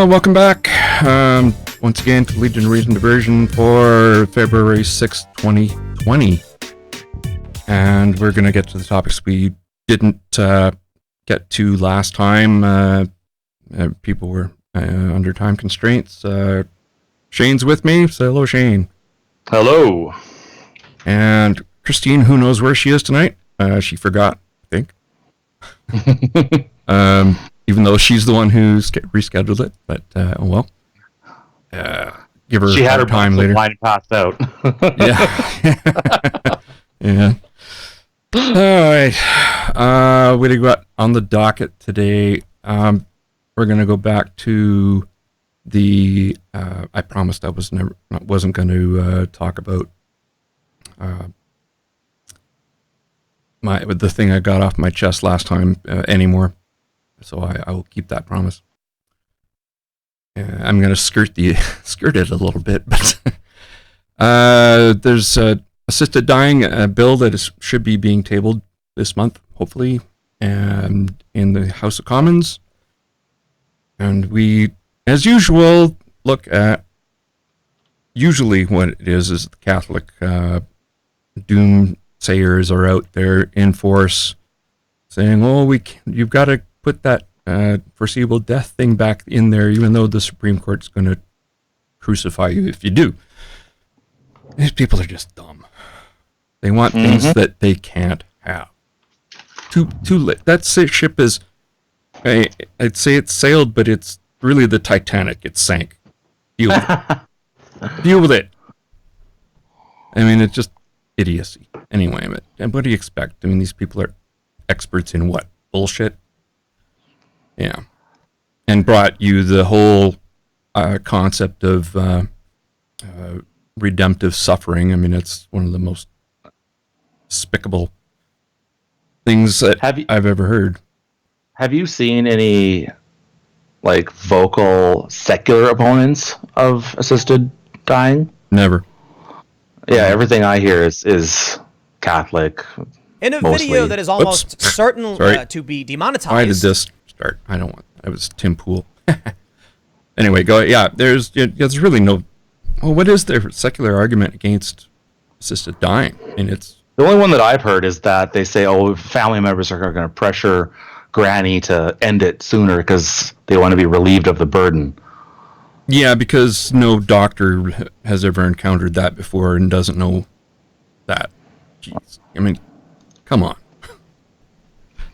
Welcome back once again to Legion Reason Diversion for February 6th, 2020. And we're going to get to the topics we didn't get to last time. People were under time constraints. Shane's with me. Say hello, Shane. Hello. And Christine, who knows where she is tonight? She forgot, I think. Even though she's the one who's rescheduled it, but give her. She had her time later. Line passed out. Yeah. Yeah. All right. What do you got on the docket today? We're going to go back to the. I promised I wasn't going to talk about the thing I got off my chest last time anymore. So I will keep that promise. I'm going to skirt it a little bit, but there's a assisted dying bill that should be being tabled this month, hopefully, and in the House of Commons. And we, as usual, look at usually what it is the Catholic doomsayers are out there in force saying, "Oh, you've got to put that foreseeable death thing back in there, even though the Supreme Court's going to crucify you if you do." These people are just dumb. They want things that they can't have. Too late. That ship is, I'd say it's sailed, but it's really the Titanic. It sank. Deal with it. Deal with it. I mean, it's just idiocy. Anyway, but what do you expect? I mean, these people are experts in what? Bullshit? Yeah. And brought you the whole concept of redemptive suffering. I mean, it's one of the most despicable things that I've ever heard. Have you seen any vocal secular opponents of assisted dying? Never. Yeah, everything I hear is Catholic. In a mostly. video that is almost certain to be demonetized. Why did this start? I don't want. It was Tim Pool. Anyway, go. Yeah, there's really no. Well, what is their secular argument against assisted dying? And it's the only one that I've heard is that they say, "Oh, family members are going to pressure Granny to end it sooner because they want to be relieved of the burden." Yeah, because no doctor has ever encountered that before and doesn't know that. Jeez, I mean, come on.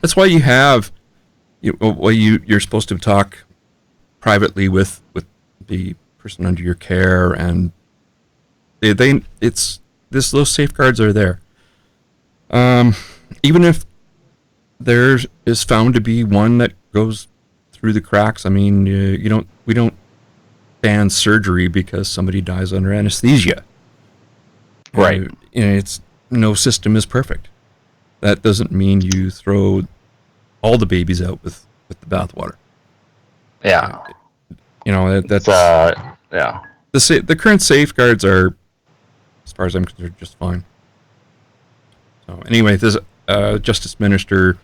That's why you have. You're supposed to talk privately with the person under your care, and those safeguards are there. Even if there is found to be one that goes through the cracks, I mean, we don't ban surgery because somebody dies under anesthesia. Right. It's no system is perfect. That doesn't mean you throw all the babies out with the bathwater. Yeah. That's yeah. The current safeguards are, as far as I'm concerned, just fine. So anyway, this Justice Minister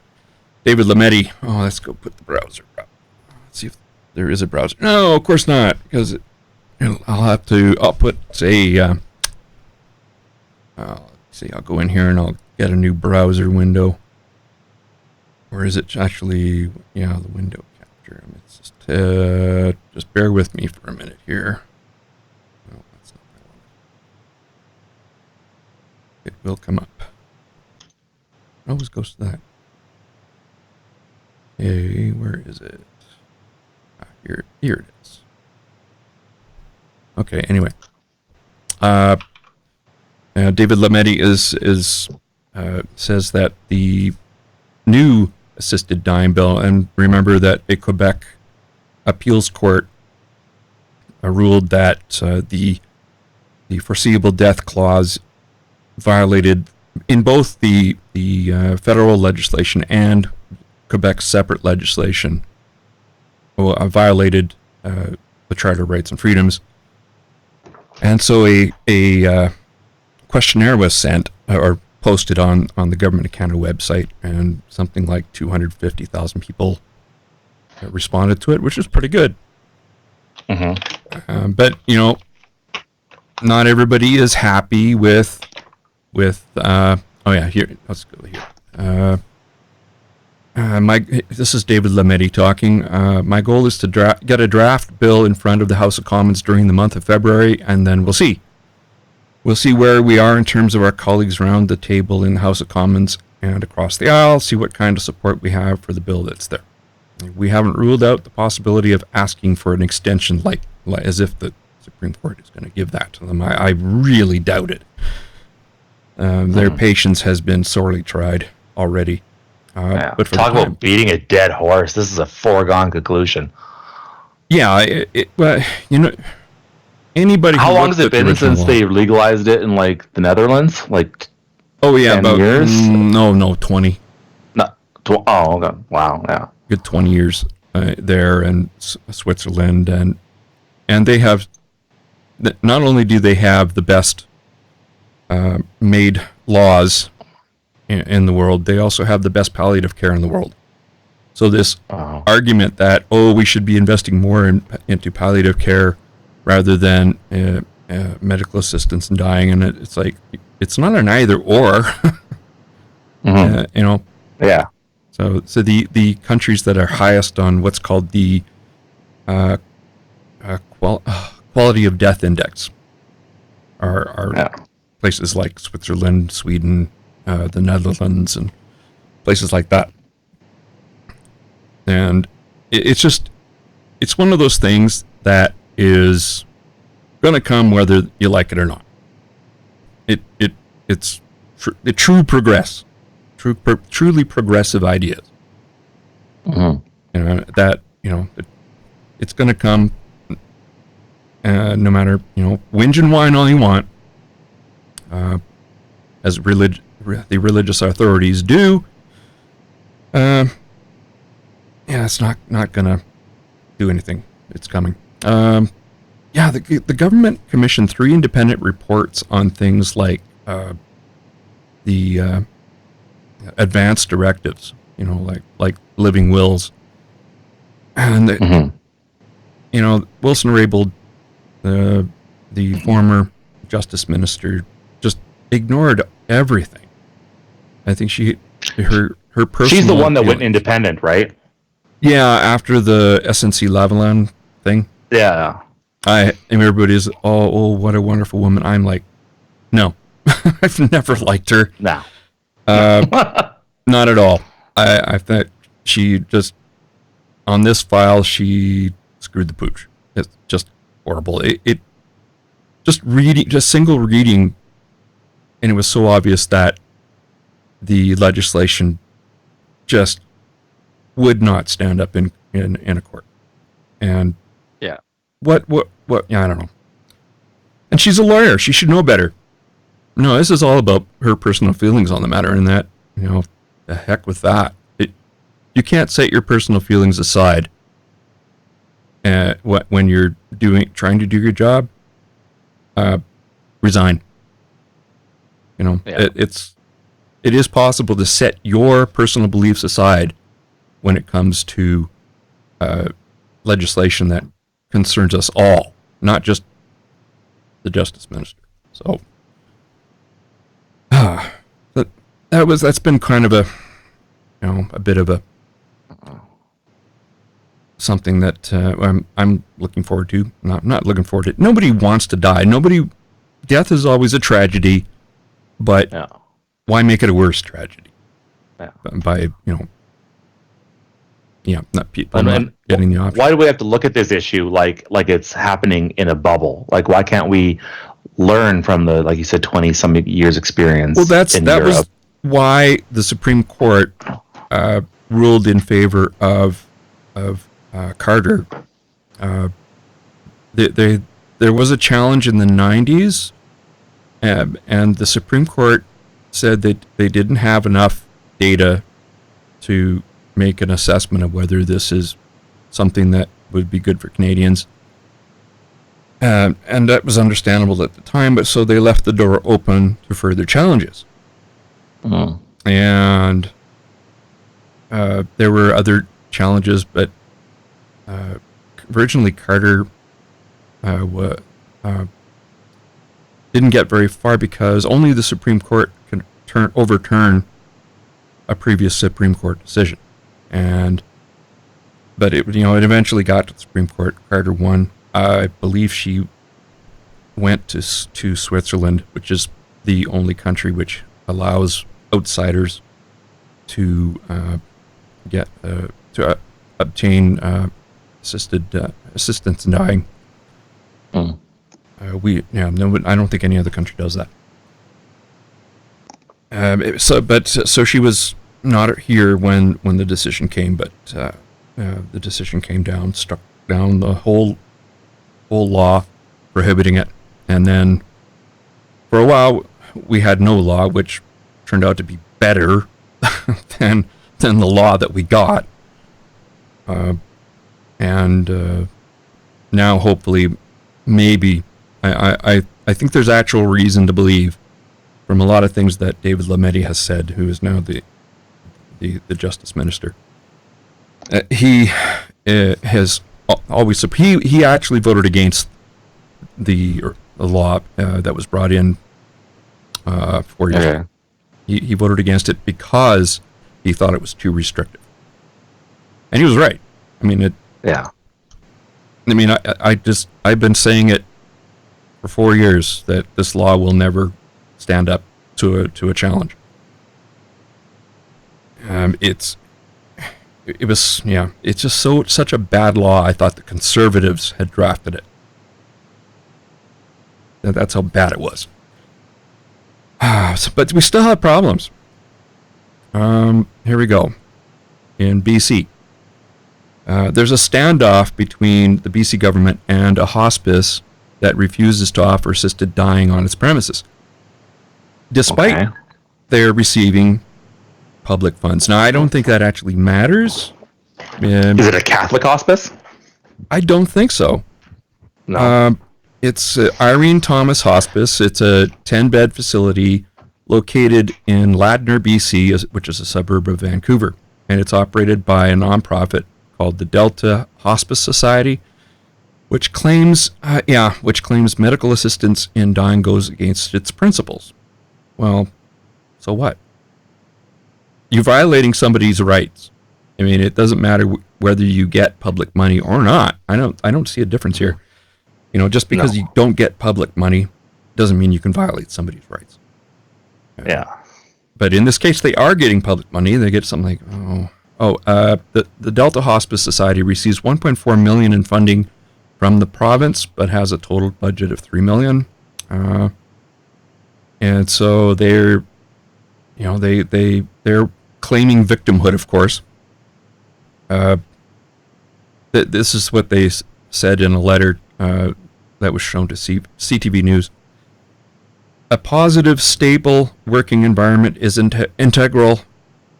David Lametti. Oh, let's go put the browser up. Let's see if there is a browser. No, of course not, because I'll put say. Let's see. I'll go in here and I'll get a new browser window. Or is it actually, the window capture? I mean, it's just bear with me for a minute here. No, that's not what I wanted. It will come up. It always goes to that. Okay, where is it? Here it is. Okay, anyway. David Lametti says that the new assisted dying bill, and remember that a Quebec appeals court ruled that the foreseeable death clause violated in both the federal legislation and Quebec's separate legislation, violated the Charter of Rights and Freedoms. And so a questionnaire was sent or posted on the Government of Canada website, and something like 250,000 people responded to it, which is pretty good. But not everybody is happy with. Here, let's go here. This is David Lametti talking. My goal is to get a draft bill in front of the House of Commons during the month of February, and then we'll see. We'll see where we are in terms of our colleagues around the table in the House of Commons and across the aisle, see what kind of support we have for the bill that's there. We haven't ruled out the possibility of asking for an extension, like as if the Supreme Court is going to give that to them. I really doubt it. Their patience has been sorely tried already. But talk about beating a dead horse. This is a foregone conclusion. Yeah, anybody. How long has it been since they legalized it in like the Netherlands? Like, 10 about years? No, 20. Okay. Wow, yeah. Good 20 years there, and Switzerland, and they have. Not only do they have the best MAID laws in the world, they also have the best palliative care in the world. So this argument that we should be investing more into palliative care rather than medical assistance in dying, and it's like it's not an either or. Yeah. So the countries that are highest on what's called the quality of death index are places like Switzerland, Sweden, the Netherlands, and places like that. And it's one of those things that is going to come whether you like it or not. It's truly progressive ideas. It's going to come no matter, whinge and whine all you want, as the religious authorities do. It's not going to do anything. It's coming. The government commissioned 3 independent reports on things like the advanced directives, like living wills. And, Wilson Raybould, the former justice minister, just ignored everything. I think her personal... She's the one that went independent, right? Yeah, after the SNC Lavalin thing. Yeah. And everybody's, what a wonderful woman. I'm like, no, I've never liked her. No. Not at all. I think she just, on this file, she screwed the pooch. It's just horrible. It just single reading, and it was so obvious that the legislation just would not stand up in a court. And yeah, what? Yeah, I don't know. And she's a lawyer. She should know better. No, this is all about her personal feelings on the matter, and that, the heck with that. You can't set your personal feelings aside when you're trying to do your job. Resign. It is possible to set your personal beliefs aside when it comes to legislation that concerns us all, not just the justice minister. So that's been kind of a bit of a something that I'm looking forward to. Not looking forward to. Nobody wants to die. Death is always a tragedy, but why make it a worse tragedy? Yeah. By not people not getting the option. Why do we have to look at this issue like it's happening in a bubble? Like, why can't we learn from the, like you said, 20-some years experience? Well, that was why the Supreme Court ruled in favor of Carter. There was a challenge in the 90s, and the Supreme Court said that they didn't have enough data to make an assessment of whether this is something that would be good for Canadians. And that was understandable at the time, but so they left the door open to further challenges. Mm. And there were other challenges, but originally Carter didn't get very far because only the Supreme Court can overturn a previous Supreme Court decision. But it eventually got to the Supreme Court. Carter won. I believe she went to Switzerland, which is the only country which allows outsiders to obtain assistance in dying. Mm. I don't think any other country does that. So she was not here when the decision came, but the decision came down, struck down the whole law prohibiting it, and then for a while we had no law, which turned out to be better than the law that we got, and now hopefully maybe I think there's actual reason to believe from a lot of things that David Lametti has said, who is now the Justice Minister. He has always he actually voted against the law that was brought in 4 years ago. He voted against it because he thought it was too restrictive, and he was right. I mean, I've been saying it for 4 years that this law will never stand up to a challenge. It's just such a bad law. I thought the conservatives had drafted it. That's how bad it was. But we still have problems. Here we go. In BC, there's a standoff between the BC government and a hospice that refuses to offer assisted dying on its premises, despite they're receiving public funds. Now, I don't think that actually matters. Is it a Catholic hospice? I don't think so. No. It's Irene Thomas Hospice. It's a 10-bed facility located in Ladner, BC, which is a suburb of Vancouver. And it's operated by a nonprofit called the Delta Hospice Society, which claims medical assistance in dying goes against its principles. Well, so what? You're violating somebody's rights. I mean, it doesn't matter whether you get public money or not. I don't see a difference here. Just because you don't get public money doesn't mean you can violate somebody's rights. Yeah. But in this case, they are getting public money. They get something like, the Delta Hospice Society receives $1.4 million in funding from the province, but has a total budget of $3 million. And so they're claiming victimhood, of course. This is what they said in a letter that was shown to CTV News. A positive, stable working environment is integral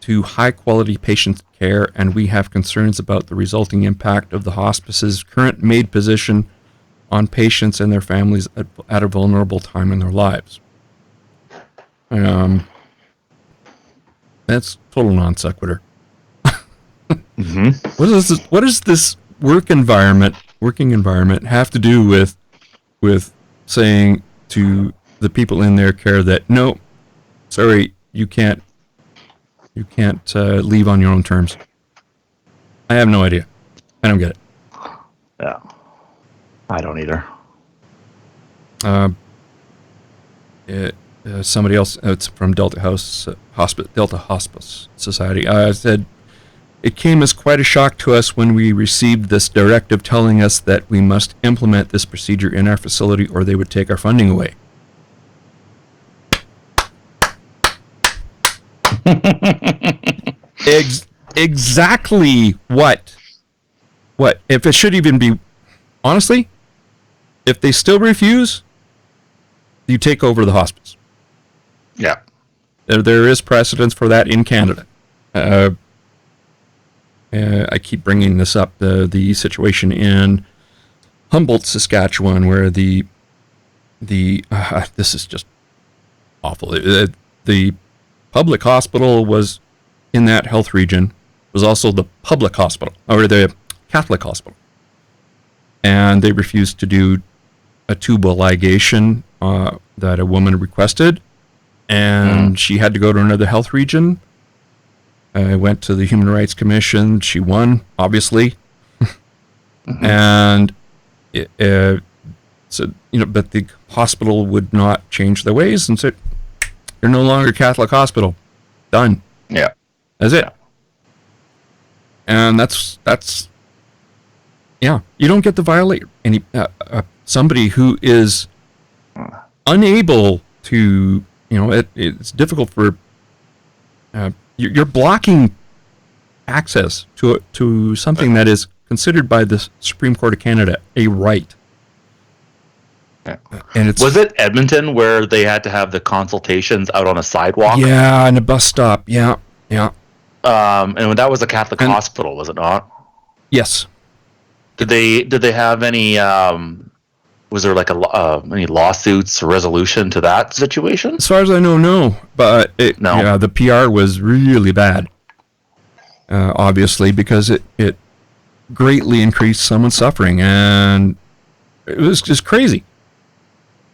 to high-quality patient care, and we have concerns about the resulting impact of the hospice's current MAID position on patients and their families at a vulnerable time in their lives. That's total non sequitur. Mm-hmm. What does this working environment have to do with saying to the people in their care that no, sorry, you can't leave on your own terms? I have no idea. I don't get it. Yeah, I don't either. Somebody else, it's from Delta Hospice Society, said, it came as quite a shock to us when we received this directive telling us that we must implement this procedure in our facility or they would take our funding away. Exactly what? If it should even be, honestly, if they still refuse, you take over the hospice. Yeah. There is precedence for that in Canada. I keep bringing this up, the situation in Humboldt, Saskatchewan, where the this is just awful. The public hospital was in that health region was also the public hospital, or the Catholic hospital, and they refused to do a tubal ligation that a woman requested, and she had to go to another health region. Went to the Human Rights Commission. She won, obviously, and so but the hospital would not change their ways and said, "You're no longer a Catholic hospital. Done. Yeah, That's it." And that's yeah. You don't get to violate any somebody who is unable to. It's difficult for. You're blocking access to something that is considered by the Supreme Court of Canada a right. Yeah. And was it Edmonton where they had to have the consultations out on a sidewalk? Yeah, and a bus stop. Yeah. And that was a Catholic hospital, was it not? Yes. Did they have any? Was there like any lawsuits or resolution to that situation? As far as I know, no. But No. Yeah, the PR was really bad. Obviously, because it greatly increased someone's suffering, and it was just crazy.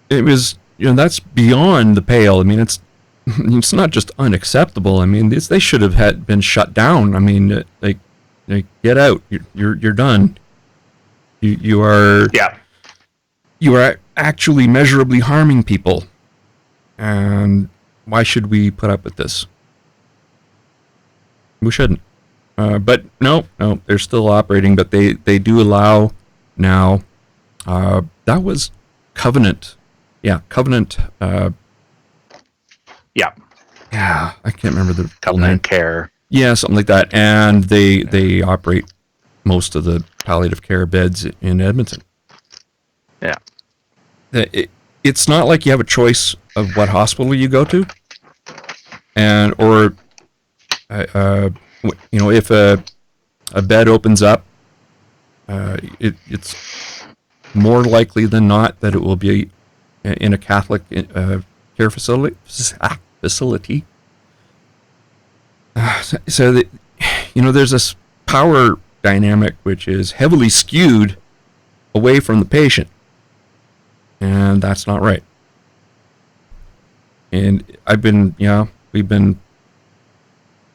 It was, that's beyond the pale. I mean, it's not just unacceptable. I mean, they should have been shut down. I mean, like get out. You're done. You are. Yeah. You are actually measurably harming people, and why should we put up with this? We shouldn't. But no, they're still operating, but they do allow now. That was Covenant. Yeah, Covenant. Yeah, I can't remember the Covenant Care. Yeah, something like that. And they operate most of the palliative care beds in Edmonton. Yeah. It's not like you have a choice of what hospital you go to, if a bed opens up, it's more likely than not that it will be in a Catholic care facility. So that, there's this power dynamic which is heavily skewed away from the patient. And that's not right. And I've been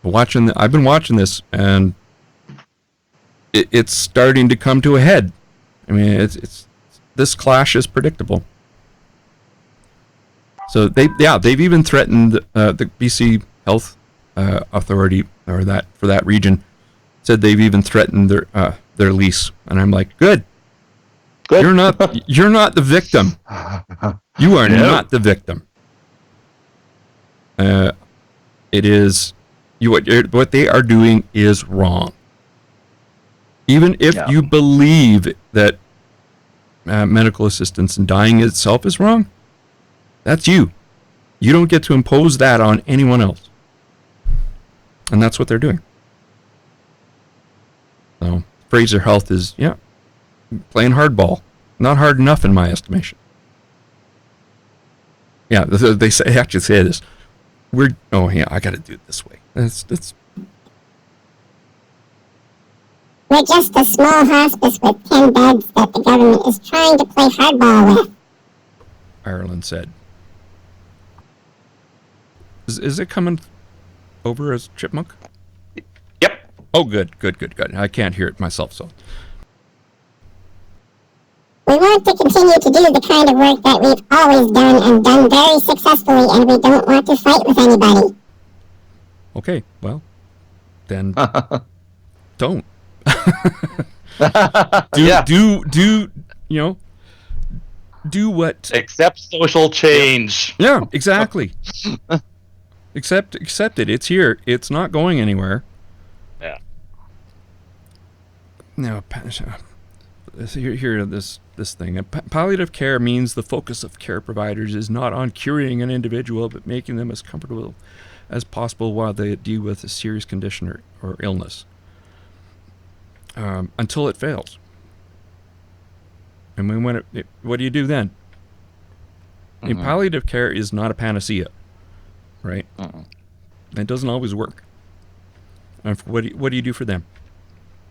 watching this, and it's starting to come to a head. I mean, it's this clash is predictable. So they've even threatened the BC Health Authority for that region. Said they've even threatened their lease, and I'm like, good. You're not the victim. You are not the victim. It is what they are doing is wrong. Even if you believe that medical assistance and dying itself is wrong, that's you. You don't get to impose that on anyone else. And that's what they're doing. So Fraser Health is playing hardball. Not hard enough in my estimation. Yeah, they actually say this. I got to do it this way. We're just a small hospice with 10 beds that the government is trying to play hardball with. Ireland said. Is it coming over as chipmunk? Yep. Oh, good. I can't hear it myself, so. We want to continue to do the kind of work that we've always done and done very successfully, and we don't want to fight with anybody. Okay, well, then don't. Do what? Accept social change. Yeah, exactly. Accept it. It's here. It's not going anywhere. Yeah. No, here this thing. Palliative care means the focus of care providers is not on curing an individual, but making them as comfortable as possible while they deal with a serious condition or illness, until it fails. mean, what do you do then? I mean, palliative care is not a panacea, right? It doesn't always work. And what do you do for them?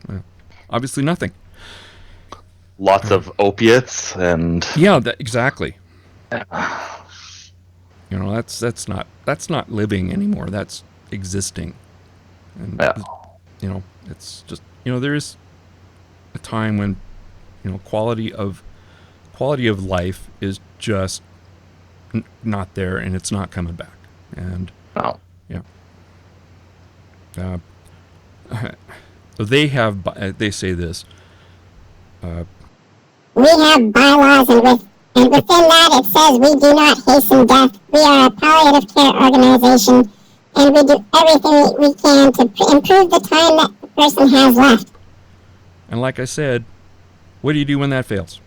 Well, obviously nothing. Lots of opiates and Exactly. That's not living anymore. That's existing. And it's just there is a time when quality of life is just not there, and it's not coming back. And they say this. We have bylaws, and within that it says we do not hasten death. We are a palliative care organization, and we do everything we can to improve the time that the person has left. And like I said, what do you do when that fails?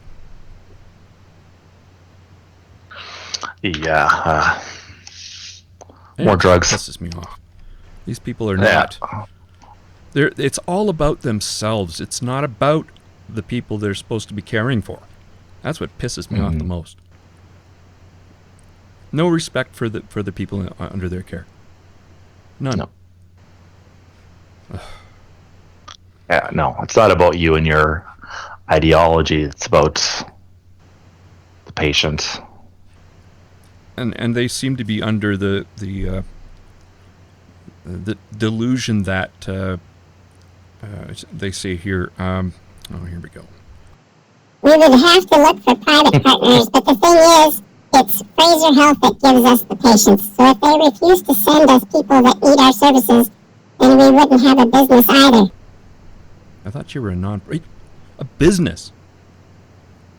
More drugs. Pisses me off. These people are not. It's all about themselves. It's not about the people they're supposed to be caring for. That's what pisses me off the most. No respect for the people under their care. None. No. No, it's not about you and your ideology. It's about the patient. And they seem to be under the delusion that they say here. Here we go. We would have to look for private partners, but the thing is, it's Fraser Health that gives us the patients. So if they refuse to send us people that need our services, then we wouldn't have a business either. I thought you were a business.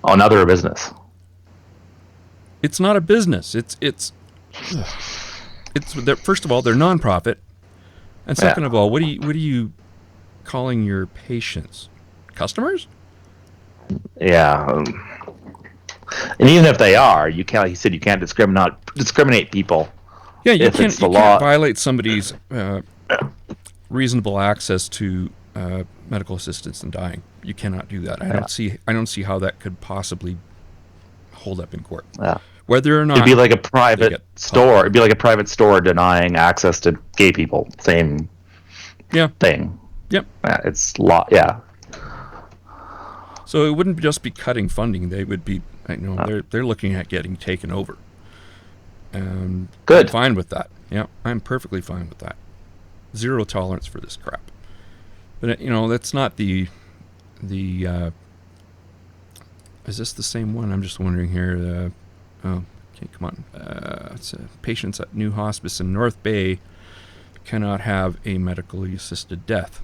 Oh, another business. It's not a business. It's first of all, they're nonprofit, and second of all, what are you calling your patients? Customers? Yeah. And even if they are, you can't. He said you can't discriminate people. Yeah, you can't violate somebody's reasonable access to medical assistance in dying. You cannot do that. I don't see how that could possibly hold up in court. Yeah. Whether or not it'd be like a private store. It'd be like a private store denying access to gay people. Same thing. Yep. It's law. Yeah. So it wouldn't just be cutting funding. They would be, they're looking at getting taken over. And good. I'm fine with that. Yeah, I'm perfectly fine with that. Zero tolerance for this crap. But that's not the. Is this the same one? I'm just wondering here. Okay, come on. It's patients at New Hospice in North Bay cannot have a medically assisted death.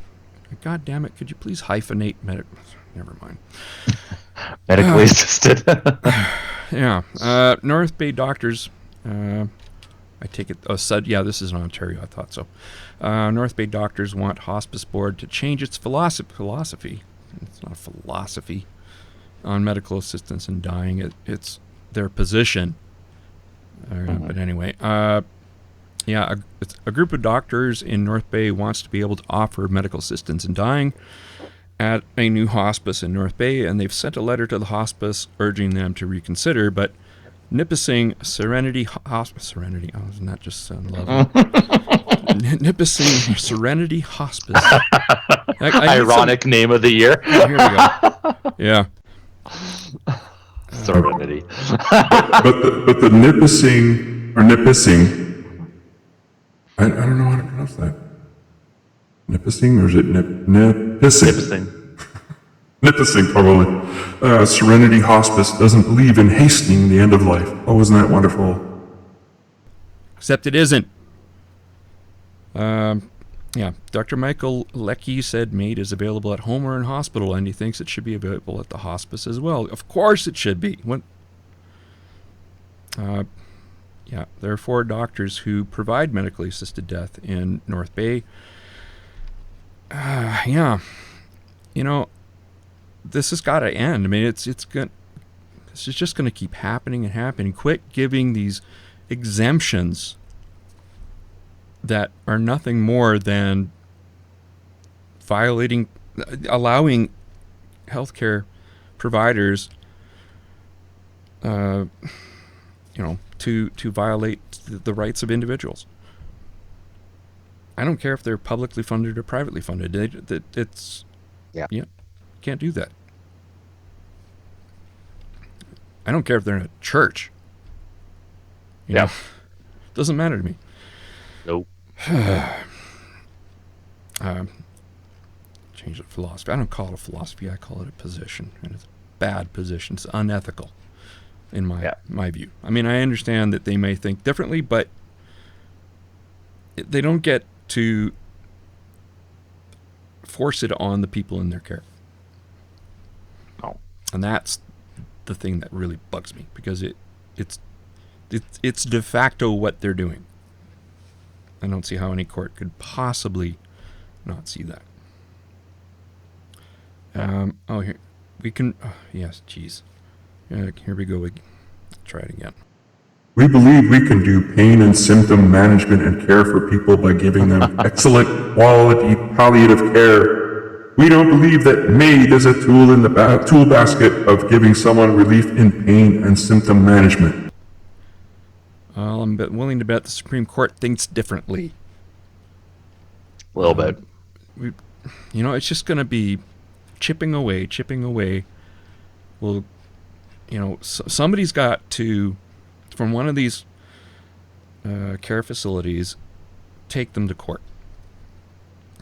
God damn it! Could you please hyphenate Never mind. Medically assisted. Yeah. North Bay doctors. I take it. This is in Ontario. I thought so. North Bay doctors want Hospice Board to change its philosophy. It's not a philosophy on medical assistance in dying. It's their position. But anyway, it's a group of doctors in North Bay wants to be able to offer medical assistance in dying at a new hospice in North Bay, and they've sent a letter to the hospice urging them to reconsider. But Nipissing Serenity Hospice. Serenity. Oh, doesn't that just sound lovely? Nipissing Serenity Hospice. Ironic name of the year. Here we go. Yeah. Serenity. but the Nipissing I don't know how to pronounce that. Nipissing, or is it Nipissing? Nipissing, probably. Serenity Hospice doesn't believe in hastening the end of life. Oh, isn't that wonderful? Except it isn't. Dr. Michael Leckie said MAID is available at home or in hospital, and he thinks it should be available at the hospice as well. Of course it should be. There are 4 doctors who provide medically assisted death in North Bay. This has got to end. I mean, this is just going to keep happening and happening. Quit giving these exemptions that are nothing more than allowing healthcare providers to violate the rights of individuals. I don't care if they're publicly funded or privately funded. Can't do that. I don't care if they're in a church. You know, doesn't matter to me. Nope. Change the philosophy. I don't call it a philosophy. I call it a position, and it's a bad position. It's unethical, in my view. I mean, I understand that they may think differently, but they don't get to force it on the people in their care. No. And that's the thing that really bugs me, because it's de facto what they're doing. I don't see how any court could possibly not see that. Here we can. Yes, geez. Here we go. Try it again. We believe we can do pain and symptom management and care for people by giving them excellent quality palliative care. We don't believe that MAID is a tool in the tool basket of giving someone relief in pain and symptom management. Well, I'm willing to bet the Supreme Court thinks differently. A little bit. It's just going to be chipping away. Well, somebody's got to, from one of these care facilities, take them to court.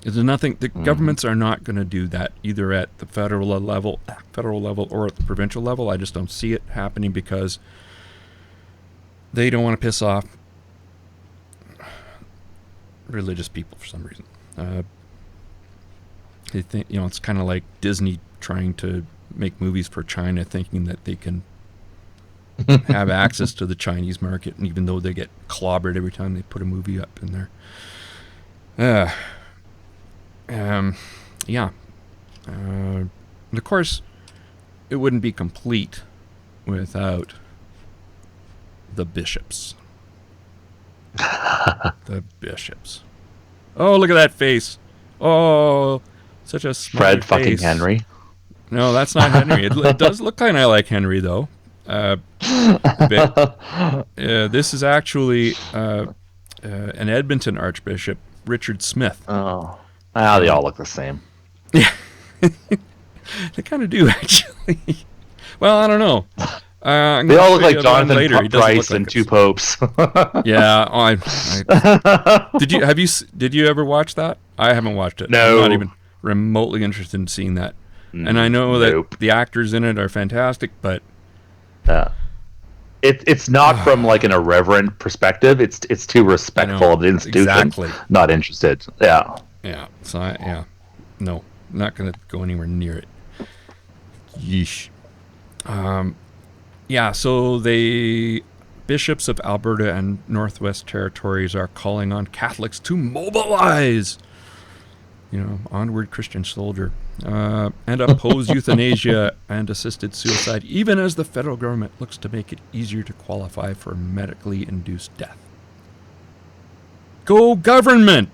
There's nothing. The governments are not going to do that, either at the federal level or at the provincial level. I just don't see it happening, because they don't want to piss off religious people for some reason. They think, it's kind of like Disney trying to make movies for China, thinking that they can have access to the Chinese market, and even though they get clobbered every time they put a movie up in there. And of course, it wouldn't be complete without the bishops. The bishops. Oh, look at that face. Oh, such a smiley Fred fucking face. Henry. No, that's not Henry. It does look kind of like Henry, though. This is actually an Edmonton Archbishop, Richard Smith. Oh, they all look the same. Yeah, they kind of do, actually. Well, I don't know. They all look like Jonathan Price like and two popes. Yeah. Did you ever watch that? I haven't watched it. No. I'm not even remotely interested in seeing that. And I know that the actors in it are fantastic, but it's not from like an irreverent perspective. It's too respectful of the institution. Exactly. Not interested. Yeah. Yeah. So no, not going to go anywhere near it. Yeesh. So the bishops of Alberta and Northwest Territories are calling on Catholics to mobilize, onward Christian soldier, and oppose euthanasia and assisted suicide, even as the federal government looks to make it easier to qualify for medically induced death. Go government!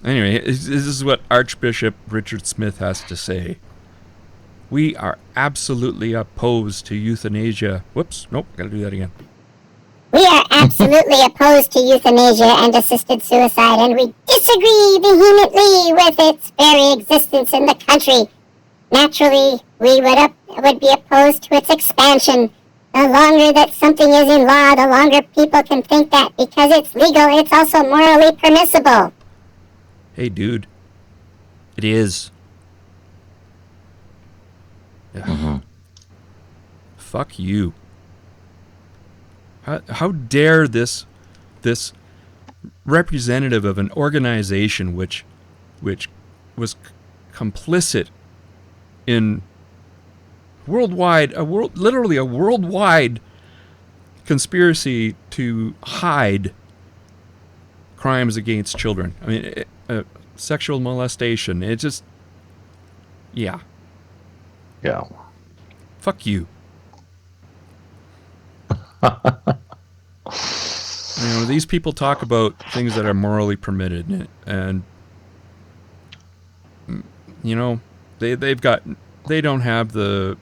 Anyway, this is what Archbishop Richard Smith has to say. We are absolutely opposed to euthanasia. Whoops, nope, gotta do that again. We are absolutely opposed to euthanasia and assisted suicide, and we disagree vehemently with its very existence in the country. Naturally, we would be opposed to its expansion. The longer that something is in law, the longer people can think that because it's legal, it's also morally permissible. Hey, dude. It is. Yeah. Fuck you. How dare this representative of an organization which was complicit in literally a worldwide conspiracy to hide crimes against children. I mean, sexual molestation. It just, yeah. Fuck you. These people talk about things that are morally permitted, and they don't have the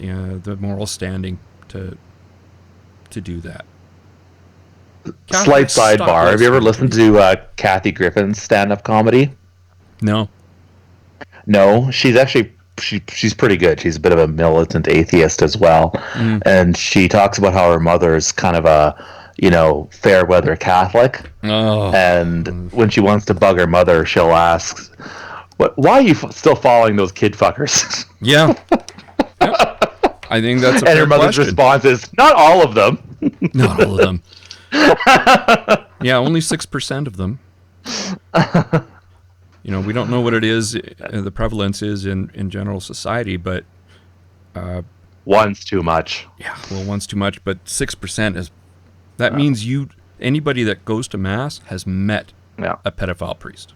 the moral standing to do that. Slight Catholics, stop sidebar. Have you ever listening listened to Kathy Griffin's stand-up comedy? No. No, she's pretty good. She's a bit of a militant atheist as well, and she talks about how her mother is kind of a, fair weather Catholic. Oh. And when she wants to bug her mother, she'll ask, "Why are you still following those kid fuckers?" Yeah. Yep. I think that's a And fair her mother's question. response is, "Not all of them." Not all of them. Yeah, only 6% of them. We don't know what it is, the prevalence is in general society, but One's too much. yeah, well, one's too much, but 6% is, that means anybody that goes to mass has met Yeah. a pedophile priest.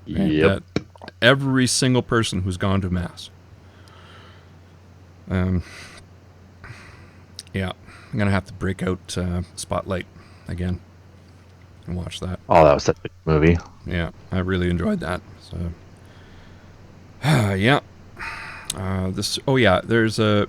Right? Yep. That every single person who's gone to mass. Yeah, I'm gonna have to break out Spotlight again and watch that. Oh, that was such a good movie. Yeah, I really enjoyed that. So, yeah. There's a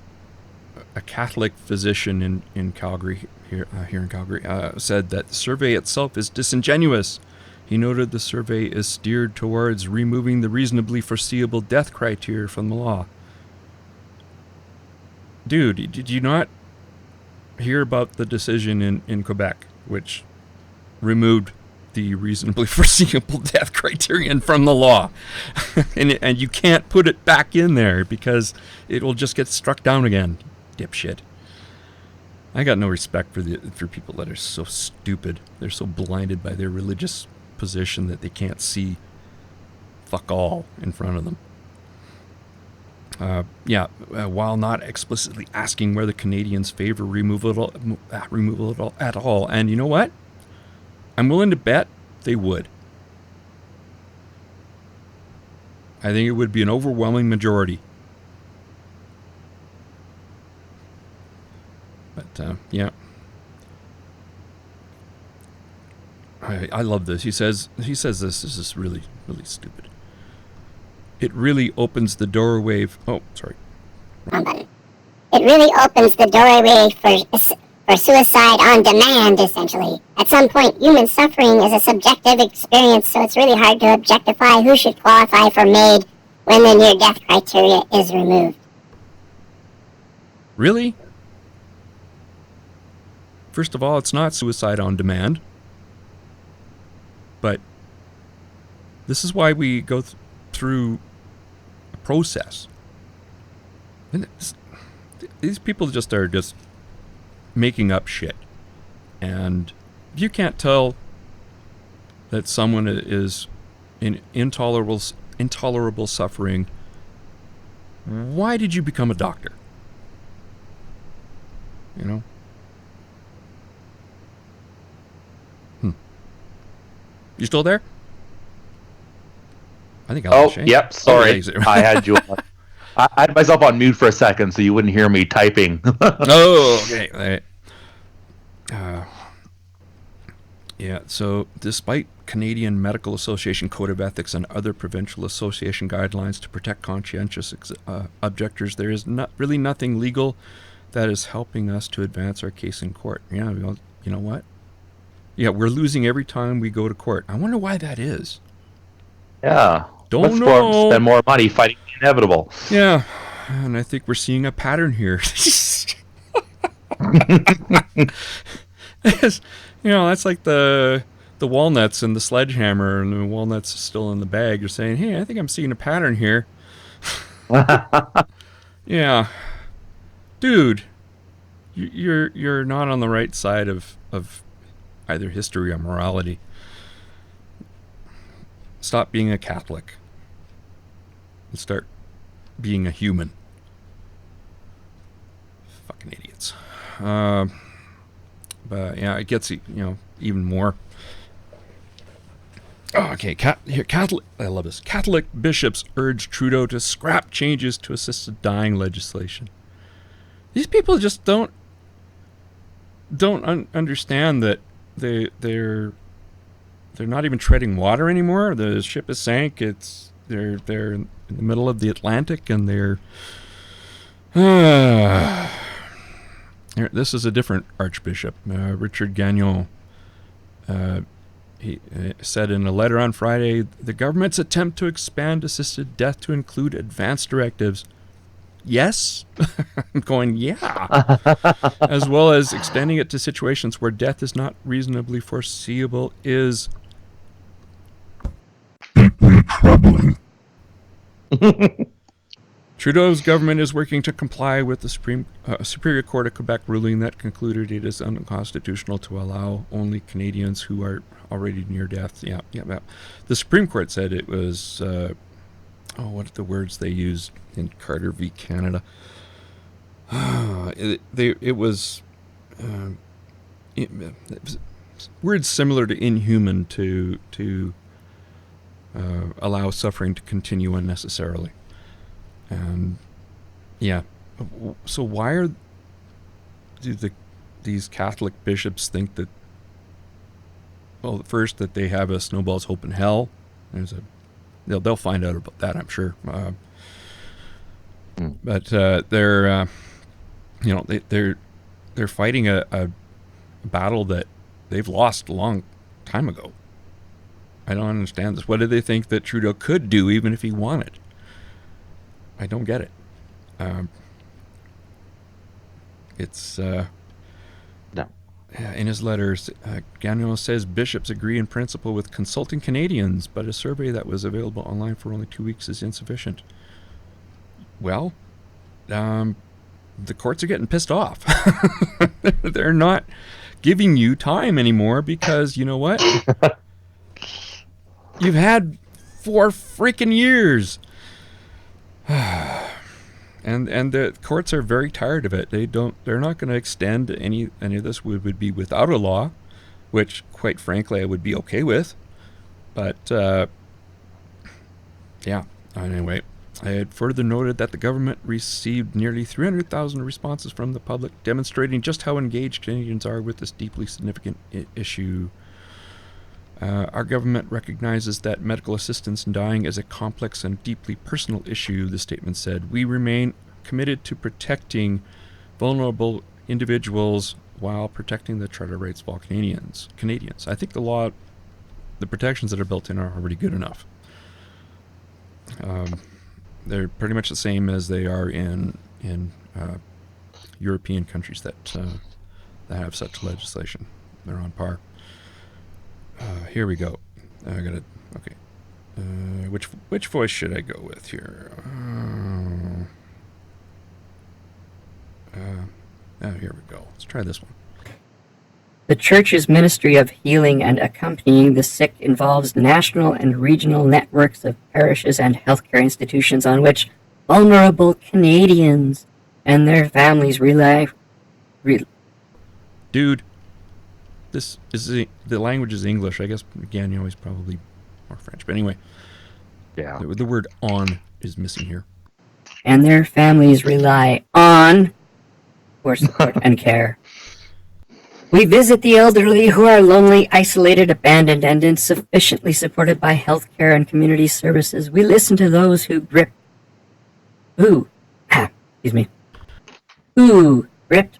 Catholic physician in Calgary here in Calgary said that the survey itself is disingenuous. He noted the survey is steered towards removing the reasonably foreseeable death criteria from the law. Dude, did you not hear about the decision in Quebec, which removed the reasonably foreseeable death criterion from the law? and you can't put it back in there because it will just get struck down again, dipshit. I got no respect for people that are so stupid. They're so blinded by their religious position that they can't see fuck all in front of them. While not explicitly asking whether Canadians favor removal at all. And you know what? I'm willing to bet they would. I think it would be an overwhelming majority. But, yeah. I love this. He says this is just really, really stupid. It really opens the doorway. It really opens the doorway for suicide on demand, essentially. At some point, human suffering is a subjective experience, so it's really hard to objectify who should qualify for MAID when the near-death criteria is removed. Really? First of all, it's not suicide on demand. But this is why we go through a process. And these people just are just making up shit. And if you can't tell that someone is in intolerable suffering, why did you become a doctor? You still there? I think I'll Yep, sorry. I had you on. I had myself on mute for a second so you wouldn't hear me typing. Oh, okay. So despite Canadian Medical Association Code of Ethics and other provincial association guidelines to protect conscientious objectors, there is really nothing legal that is helping us to advance our case in court. Yeah, well, you know what? Yeah, we're losing every time we go to court. I wonder why that is. Yeah. Don't know. Spend more money fighting the inevitable. Yeah, and I think we're seeing a pattern here. That's like the walnuts and the sledgehammer, and the walnuts are still in the bag. You're saying, hey, I think I'm seeing a pattern here. Yeah. Dude, you're not on the right side of either history or morality. Stop being a Catholic and start being a human. Fucking idiots. But yeah, it gets even more. Oh, okay, Catholic. I love this. Catholic bishops urge Trudeau to scrap changes to assisted dying legislation. These people just don't understand that they're not even treading water anymore. The ship has sank. They're in the middle of the Atlantic, and they're This is a different archbishop, Richard Gagnon. He said in a letter on Friday, the government's attempt to expand assisted death to include advanced directives. Yes? I'm going, yeah. As well as extending it to situations where death is not reasonably foreseeable is Deeply troubling. Trudeau's government is working to comply with the Superior Court of Quebec ruling that concluded it is unconstitutional to allow only Canadians who are already near death. Yeah. The Supreme Court said it was, what are the words they used in Carter v. Canada? It was words similar to inhuman to allow suffering to continue unnecessarily. And yeah, so why do these Catholic bishops think that? Well, first that they have a snowball's hope in hell. They'll find out about that, I'm sure. But they're fighting a battle that they've lost a long time ago. I don't understand this. What do they think that Trudeau could do even if he wanted? I don't get it. It's No. In his letters, Gagnon says bishops agree in principle with consulting Canadians, but a survey that was available online for only 2 weeks is insufficient. Well, the courts are getting pissed off. They're not giving you time anymore because you know what? You've had 4 freaking years. And the courts are very tired of it. They're not going to extend any of this. Would be without a law, which quite frankly I would be okay with. But yeah, anyway, I had further noted that the government received nearly 300,000 responses from the public demonstrating just how engaged Canadians are with this deeply significant issue. Our government recognizes that medical assistance in dying is a complex and deeply personal issue, the statement said. We remain committed to protecting vulnerable individuals while protecting the charter rights of all Canadians. I think the protections that are built in are already good enough. They're pretty much the same as they are in European countries that have such legislation. They're on par. Here we go. Okay. Which voice should I go with here? Here we go. Let's try this one. The Church's ministry of healing and accompanying the sick involves national and regional networks of parishes and healthcare institutions on which vulnerable Canadians and their families rely. Dude. This is the language is English. I guess Gagnon is probably more French. But anyway, Yeah. the word "on" is missing here. And their families rely on for support and care. We visit the elderly who are lonely, isolated, abandoned, and insufficiently supported by healthcare and community services. We listen to those who gripped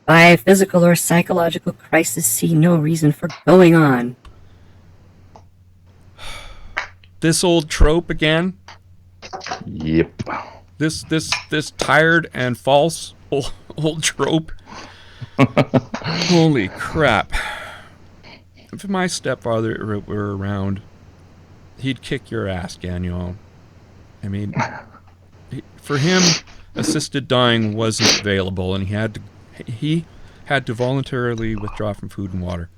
by physical or psychological crisis, see no reason for going on. This old trope again. Yep. This tired and false old trope. Holy crap! If my stepfather were around, he'd kick your ass, Gagnon. I mean, for him, assisted dying wasn't available, and he had to voluntarily withdraw from food and water.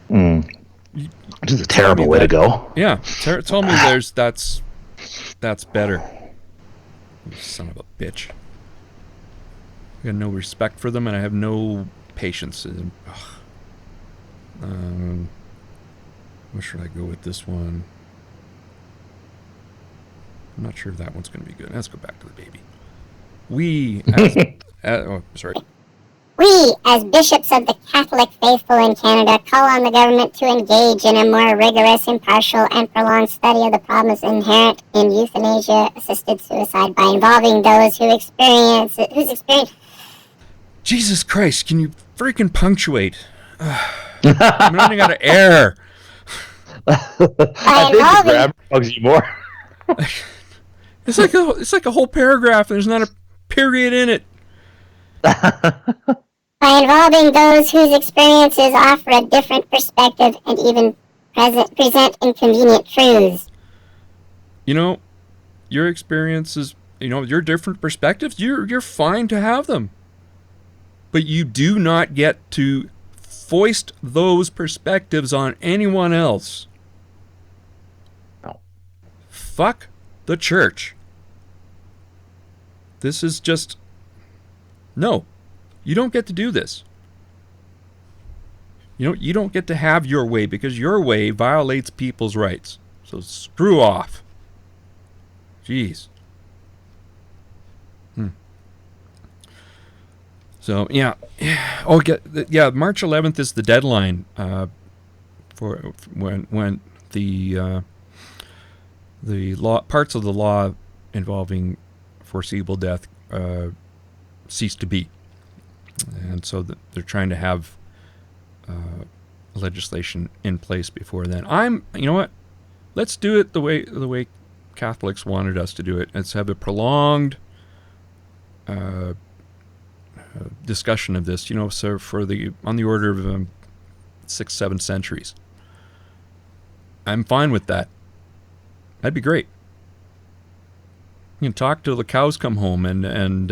Which is a terrible way to go. Yeah, tell me that's better. You son of a bitch. I got no respect for them, and I have no patience. Where should I go with this one? I'm not sure if that one's going to be good. Let's go back to the baby. Sorry. We, as bishops of the Catholic faithful in Canada, call on the government to engage in a more rigorous, impartial, and prolonged study of the problems inherent in euthanasia-assisted suicide by involving those whose experience. Jesus Christ, can you freaking punctuate? I'm running out of air. I think the grammar bugs you more. It's like a whole paragraph. There's not a period in it. By involving those whose experiences offer a different perspective and even present inconvenient truths. You know, your experiences, your different perspectives, you're fine to have them. But you do not get to foist those perspectives on anyone else. No. Fuck the church. This is just... No. You don't get to do this. You don't get to have your way because your way violates people's rights. So screw off. Jeez. So yeah. March 11th is the deadline for when the law parts of the law involving foreseeable death cease to be. And so they're trying to have legislation in place before then. You know what? Let's do it the way Catholics wanted us to do it. Let's have a prolonged discussion of this. So on the order of 6-7 centuries. I'm fine with that. That'd be great. You can talk till the cows come home, and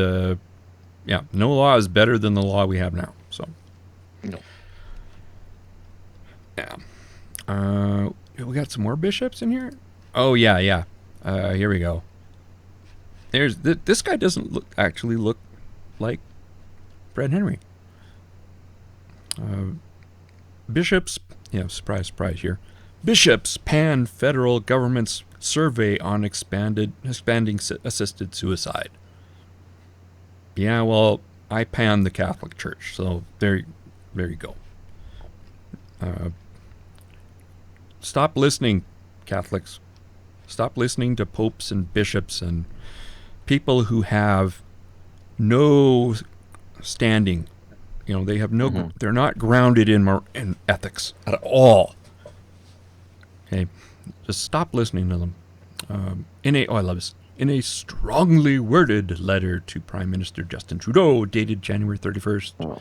yeah, no law is better than the law we have now. So, no. Yeah. We got some more bishops in here. Oh yeah. Here we go. This guy doesn't actually look like Fred Henry. Bishops. Yeah, surprise here. Bishops pan federal government's survey on expanding assisted suicide. Yeah, well, I pan the Catholic Church, so there you go. Stop listening, Catholics. Stop listening to popes and bishops and people who have no standing. They have no. They're not grounded in ethics at all. Okay, just stop listening to them. I love this. In a strongly worded letter to Prime Minister Justin Trudeau, dated January 31st,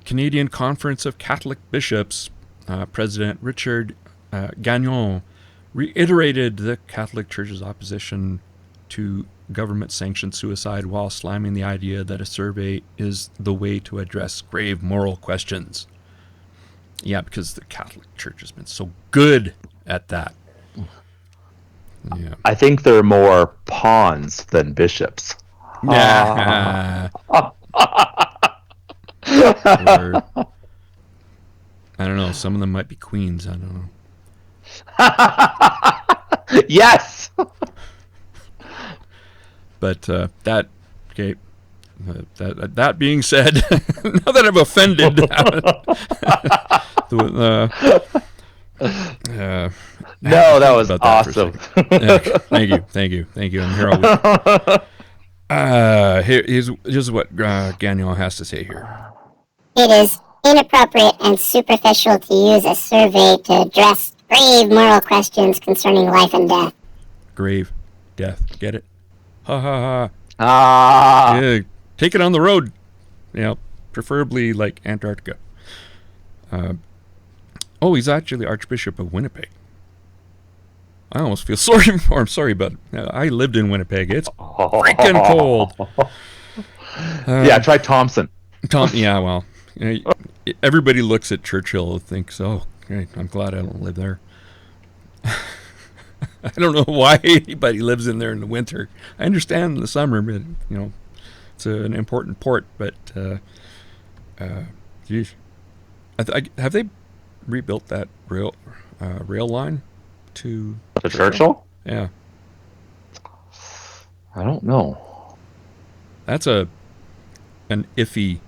Canadian Conference of Catholic Bishops, President Richard Gagnon reiterated the Catholic Church's opposition to government-sanctioned suicide while slamming the idea that a survey is the way to address grave moral questions. Yeah, because the Catholic Church has been so good at that. Yeah. I think they're more pawns than bishops. Nah. Or, I don't know. Some of them might be queens. I don't know. Yes. But okay. That being said, now that I've offended, no, that was awesome. Thank you. And here's what Gagnon has to say here. It is inappropriate and superficial to use a survey to address grave moral questions concerning life and death. Grave, death, get it? Ha ha ha. Yeah, take it on the road. Preferably like Antarctica. He's actually Archbishop of Winnipeg. I almost feel sorry for him. Sorry, but I lived in Winnipeg. It's freaking cold. Yeah, try Thompson. Yeah, well, everybody looks at Churchill and thinks, "Oh, great, I'm glad I don't live there." I don't know why anybody lives in there in the winter. I understand in the summer, but it's an important port. But geez, have they rebuilt that rail line to Churchill? Yeah, I don't know. that's a an iffy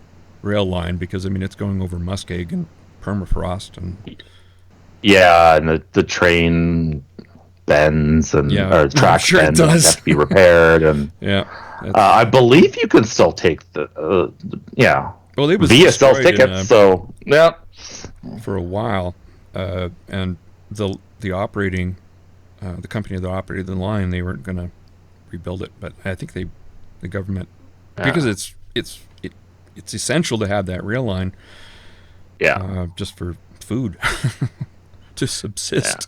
rail line because I mean it's going over muskeg and permafrost and yeah, and the train bends and or track sure bends and have to be repaired and I believe you can still take the well it was Via sells destroyed tickets so yeah for a while and the operating the company that operated the line they weren't going to rebuild it, but I think the government because it's essential to have that rail line just for food to subsist.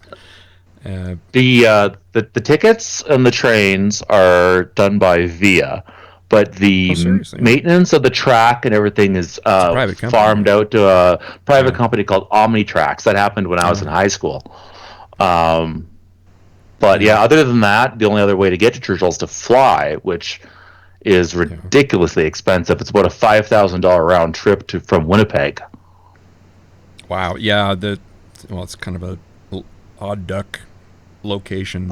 The tickets and the trains are done by Via, but the maintenance of the track and everything is farmed out to a private company called Omnitracks. That happened when I was in high school. But other than that, the only other way to get to Churchill is to fly, which is ridiculously expensive. It's about a $5,000 round trip from Winnipeg. Wow. Yeah. It's kind of a odd duck location,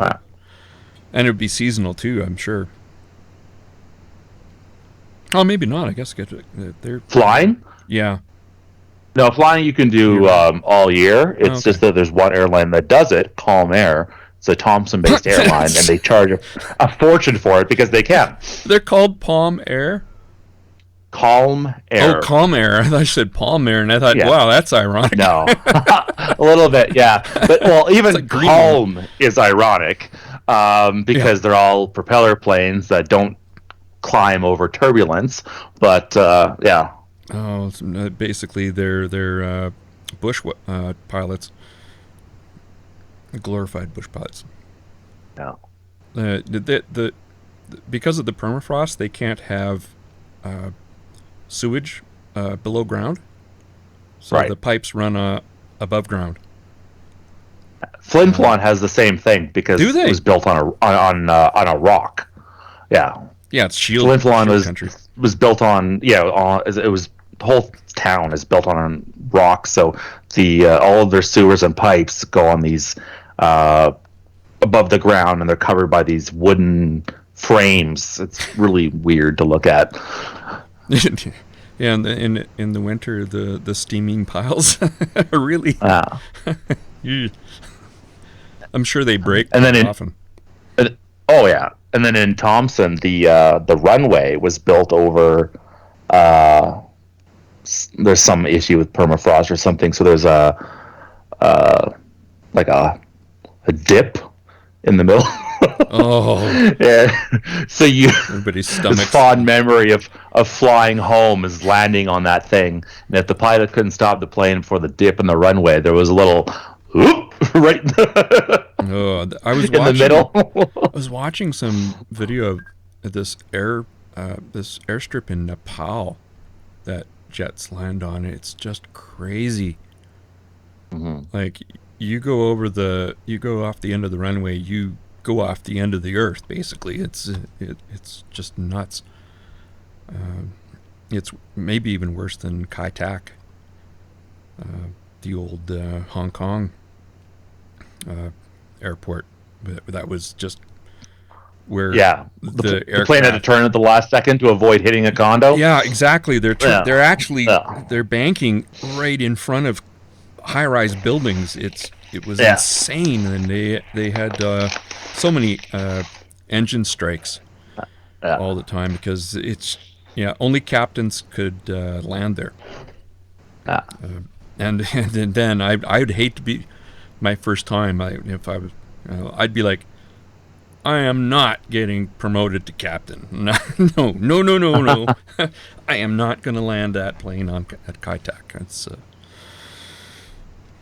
and it would be seasonal too, I'm sure. Oh, maybe not. I guess they're flying. Yeah. No, flying you can do all year. It's just that there's one airline that does it, Calm Air. It's a Thompson-based airline, and they charge a fortune for it because they can. They're called Palm Air? Calm Air. Oh, Calm Air. I thought you said Palm Air, and I thought, wow, that's ironic. No. A little bit, yeah. But, well, even Calm is ironic because they're all propeller planes that don't climb over turbulence. But, Oh, so basically they're bush pilots. Glorified bush pilots. No. Because of the permafrost, they can't have sewage below ground, so the pipes run above ground. Flin Flon has the same thing because it was built on a rock. Yeah. Yeah, it's shielded. Flin Flon was built on it was the whole town is built on rock, so all of their sewers and pipes go on these above the ground, and they're covered by these wooden frames. It's really weird to look at. Yeah, and in the winter, the steaming piles are really. I'm sure they break often. And then in Thompson, the runway was built over. There's some issue with permafrost or something, so there's a dip in the middle. So everybody's stomach. This fond memory of flying home is landing on that thing, and if the pilot couldn't stop the plane for the dip in the runway, there was a little whoop right I was in the middle. I was watching some video of this airstrip in Nepal that jets land on. It's just crazy. Like you go off the end of the runway, you go off the end of the earth. Basically, it's just nuts. It's maybe even worse than Kai Tak, the old Hong Kong airport. But that was just where the plane had to turn at the last second to avoid hitting a condo. Yeah, exactly. They're actually they're banking right in front of high-rise buildings. It was insane, and they had so many engine strikes all the time because only captains could land there. And then I'd hate to be my first time. If I was, I'd be like, I am not getting promoted to captain. No. I am not going to land that plane at Kai Tak. It's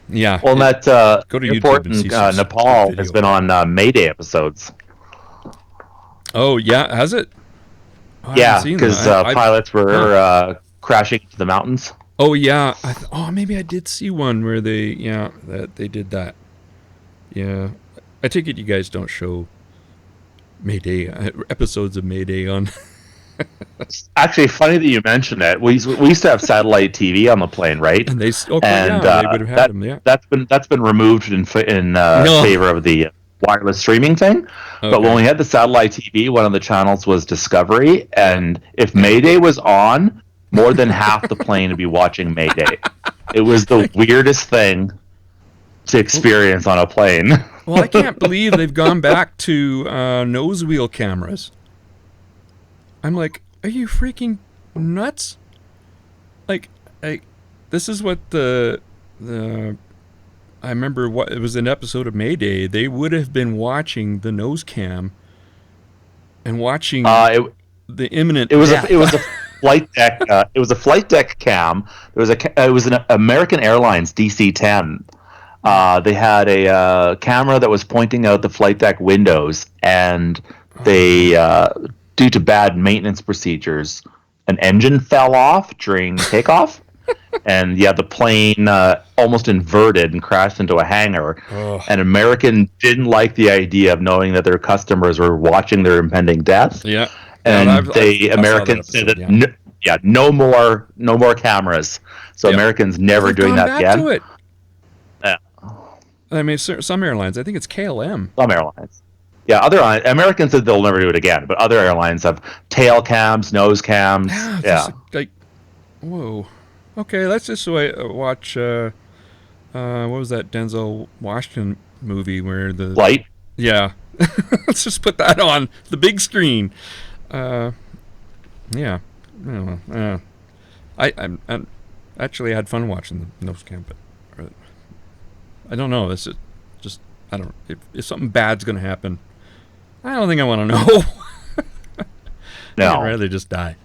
Well, that go to airport in Nepal has been on MAID episodes. Oh yeah, has it? Because pilots were crashing into the mountains. Oh yeah. Maybe I did see one where they did that. Yeah, I take it you guys don't show Mayday episodes of Mayday on. Actually, funny that you mentioned that. We used to have satellite TV on the plane, right? And they would have had them. Yeah, that's been removed in favor of the wireless streaming thing. Okay. But when we had the satellite TV, one of the channels was Discovery, and if Mayday was on, more than half the plane to be watching Mayday. It was the weirdest thing to experience on a plane. Well, I can't believe they've gone back to nose wheel cameras. I'm like, are you freaking nuts? Like, this is what the I remember what it was an episode of Mayday. They would have been watching the nose cam and watching the imminent. It was a flight deck. It was a flight deck cam. It was an American Airlines DC-10. They had a camera that was pointing out the flight deck windows, and they, due to bad maintenance procedures, an engine fell off during takeoff. And the plane almost inverted and crashed into a hangar. And American didn't like the idea of knowing that their customers were watching their impending death. Yeah. And Americans said that no more cameras. So Americans never doing that again. To it. Yeah. I mean, some airlines. I think it's KLM. Some airlines. Yeah, Americans said they'll never do it again, but other airlines have tail cams, nose cams. Yeah. Like, whoa. Okay, let's just watch. What was that Denzel Washington movie where the Flight? Yeah, let's just put that on the big screen. Yeah, I don't know. I actually had fun watching the nose cam, but I don't know. It's just I don't. If something bad's gonna happen, I don't think I want to know. No, I'd rather just die.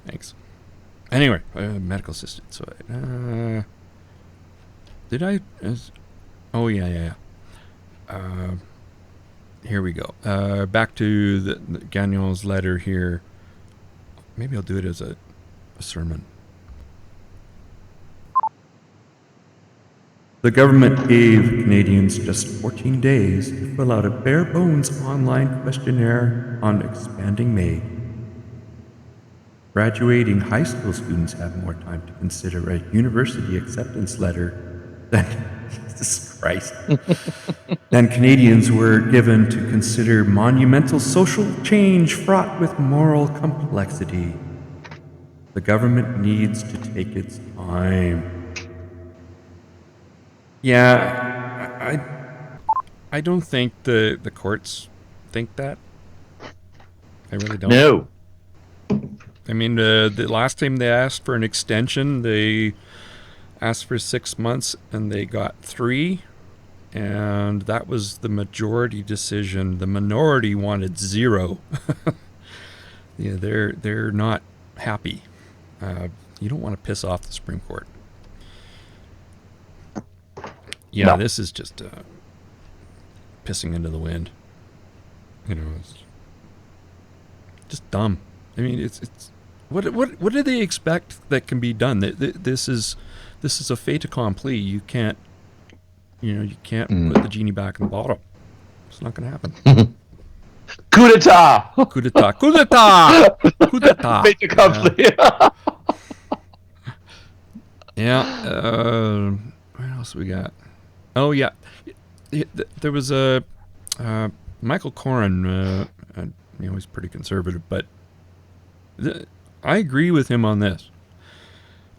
Thanks. Anyway, medical assistant. So, did I? Oh yeah. Here we go. Back to the Gagnon's letter here. Maybe I'll do it as a sermon. The government gave Canadians just 14 days to fill out a bare-bones online questionnaire on expanding MAID. Graduating high school students have more time to consider a university acceptance letter than Jesus Christ. than Canadians were given to consider monumental social change fraught with moral complexity. The government needs to take its time. Yeah, I don't think the courts think that. I really don't. No. I mean, the last time they asked for an extension, they asked for 6 months and they got 3, and that was the majority decision. The minority wanted 0. Yeah, they're not happy. You don't want to piss off the Supreme Court. Yeah, no. This is just pissing into the wind. You know, it's just dumb. I mean, it's what do they expect that can be done? This is a fait accompli. You can't put the genie back in the bottle. It's not going to happen. Coup d'etat! Coup d'etat! Coup d'etat! Coup d'etat! Fait accompli. Yeah. What else we got? Oh yeah, there was a Michael Corrin. He's pretty conservative, but I agree with him on this.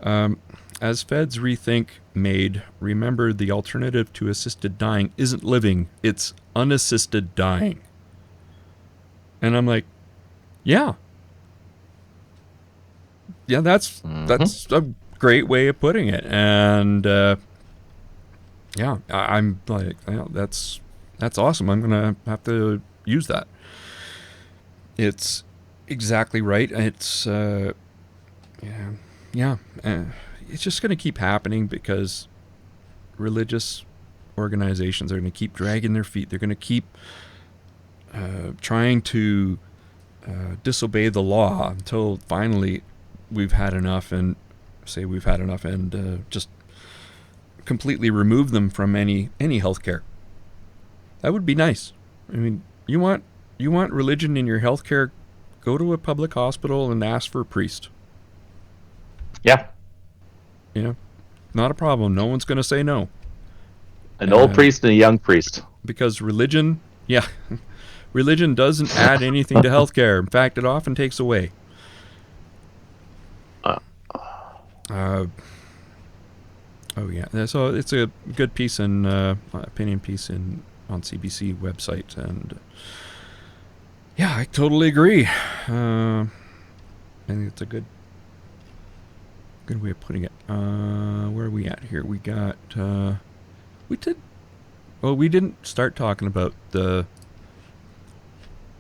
As feds rethink MAID, remember the alternative to assisted dying isn't living; it's unassisted dying. And I'm like, yeah, that's a great way of putting it, and I'm like, that's awesome. I'm gonna have to use that. It's exactly right. It's it's just gonna keep happening because religious organizations are gonna keep dragging their feet. They're gonna keep trying to disobey the law until finally we've had enough and just completely remove them from any health care. That would be nice. I mean, you want religion in your health care, go to a public hospital and ask for a priest. Yeah. Not a problem. No one's going to say no. An old priest and a young priest. Because religion doesn't add anything to health care. In fact, it often takes away. Oh yeah, so it's a good piece in opinion piece on CBC website, and yeah, I totally agree. I think it's a good way of putting it. Where are we at here? We got we didn't start talking about the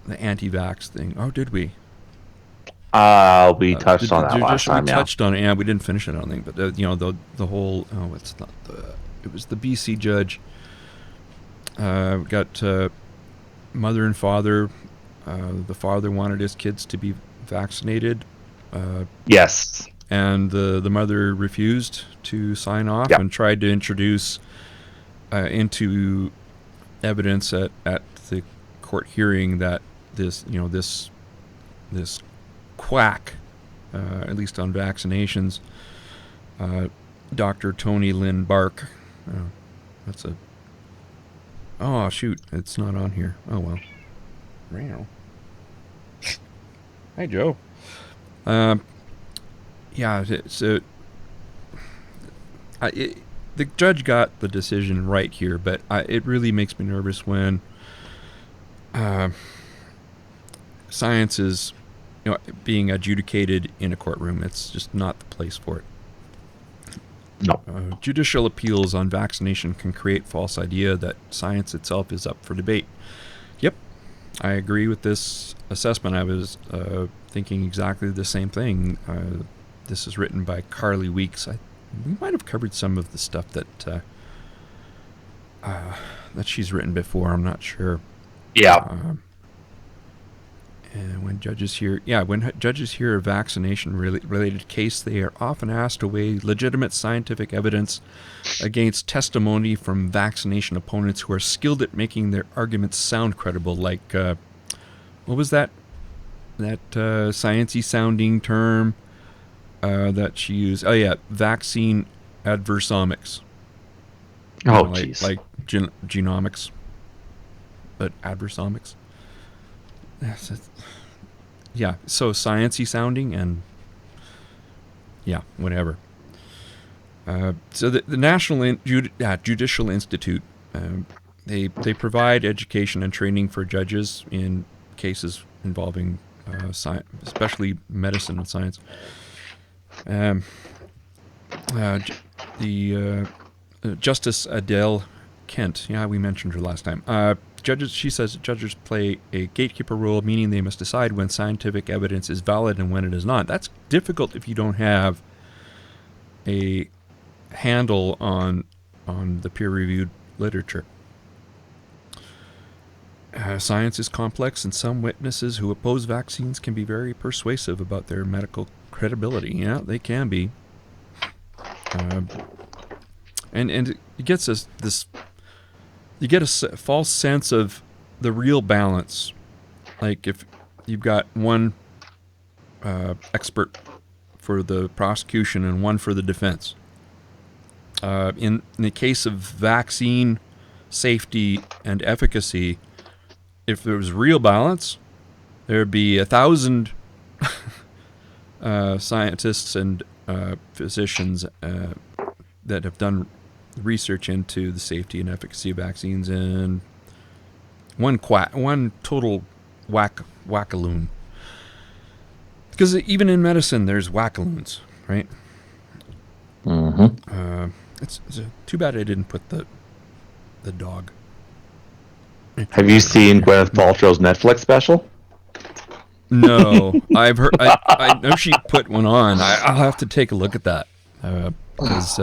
anti-vax thing. Oh, did we? We touched on that last time. We touched on it. Yeah, we didn't finish it. I don't think, but the whole it was the BC judge. We got mother and father. The father wanted his kids to be vaccinated. Yes. And the mother refused to sign off and tried to introduce into evidence at the court hearing that this quack, at least on vaccinations, Dr. Tony Lynn Bark. Oh shoot, it's not on here. Oh well. Hi Joe. Yeah, so the judge got the decision right here, but it really makes me nervous when science is being adjudicated in a courtroom. It's just not the place for it. No. Judicial appeals on vaccination can create false idea that science itself is up for debate. Yep, I agree with this assessment. I was thinking exactly the same thing. This is written by Carly Weeks. We might have covered some of the stuff that she's written before. I'm not sure. Yeah. And when judges hear a vaccination related case, they are often asked to weigh legitimate scientific evidence against testimony from vaccination opponents who are skilled at making their arguments sound credible. Like, what was that sciencey sounding term that she used? Oh yeah, vaccine adversomics. Oh jeez. Like genomics, but adversomics. Yeah, so sciencey sounding and whatever. So the National Judicial Institute, they provide education and training for judges in cases involving science, especially medicine and science. Justice Adele Kent, we mentioned her last time. She says judges play a gatekeeper role, meaning they must decide when scientific evidence is valid and when it is not. That's difficult if you don't have a handle on the peer-reviewed literature. Science is complex, and some witnesses who oppose vaccines can be very persuasive about their medical credibility. Yeah, they can be. And it gets us this. You get a false sense of the real balance. Like if you've got one expert for the prosecution and one for the defense. In the case of vaccine safety and efficacy, if there was real balance, there'd be 1,000 scientists and physicians that have done research into the safety and efficacy of vaccines, and one total wackaloon. Because even in medicine, there's wackaloons, right? Mm-hmm. It's too bad I didn't put the dog. Have you seen Gwyneth Paltrow's Netflix special? No, I've heard. I know she put one on. I'll have to take a look at that because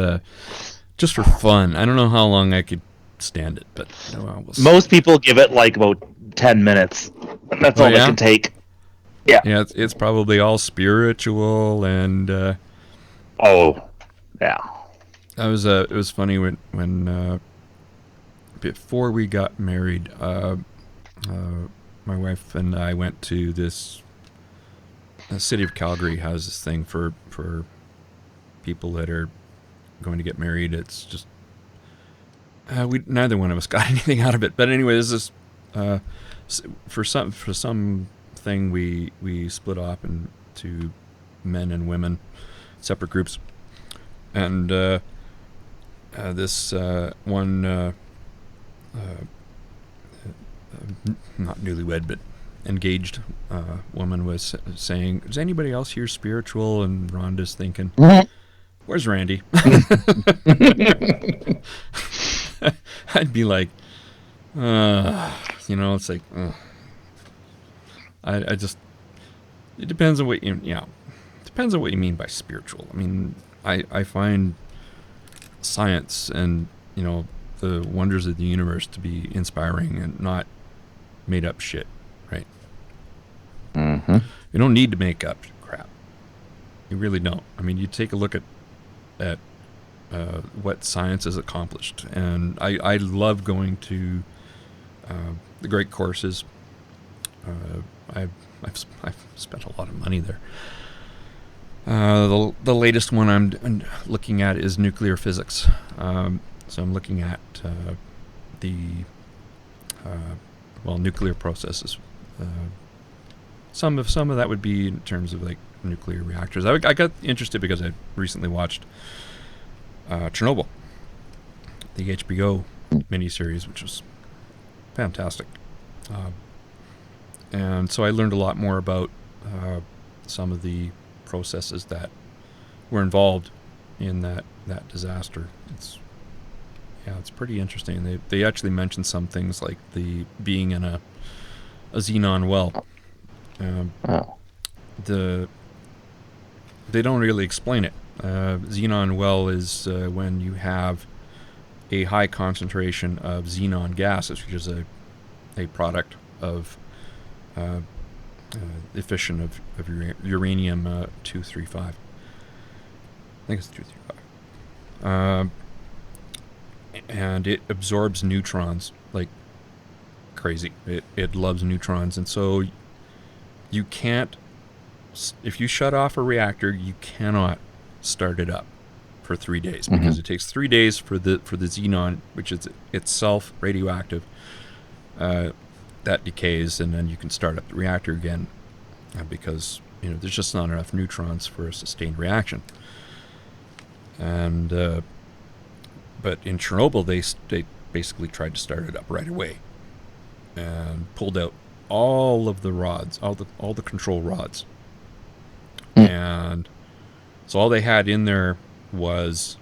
just for fun. I don't know how long I could stand it, but we'll see. Most people give it like about 10 minutes. That's all they can take. Yeah. Yeah, it's probably all spiritual and. Yeah. It was funny when before we got married, my wife and I went to this. The city of Calgary has this thing for people that are going to get married. It's just neither one of us got anything out of it. But anyway, this for some thing we split off into men and women, separate groups. And this one, not newlywed, but engaged woman was saying, is anybody else here spiritual? And Rhonda's thinking, where's Randy? I'd be like, it's like, I just, it depends on what depends on what you mean by spiritual. I mean, I find science and, the wonders of the universe to be inspiring and not made up shit, right? Mm-hmm. You don't need to make up crap. You really don't. I mean, you take a look at what science has accomplished, and I love going to the great courses. I've spent a lot of money there. The latest one I'm looking at is nuclear physics. So I'm looking at nuclear processes. Some of that would be in terms of like nuclear reactors. I got interested because I recently watched Chernobyl, the HBO miniseries, which was fantastic. And so I learned a lot more about some of the processes that were involved in that disaster. It's pretty interesting. They actually mentioned some things like the being in a xenon well. They don't really explain it. Xenon well is when you have a high concentration of xenon gases, which is a product of fission of uranium 235. I think it's 235. And it absorbs neutrons like crazy. It loves neutrons, and so you can't. If you shut off a reactor, you cannot start it up for 3 days because it takes 3 days for the xenon, which is itself radioactive, that decays, and then you can start up the reactor again because there's just not enough neutrons for a sustained reaction. And but in Chernobyl, they basically tried to start it up right away and pulled out all of the rods, all the control rods. And so all they had in there was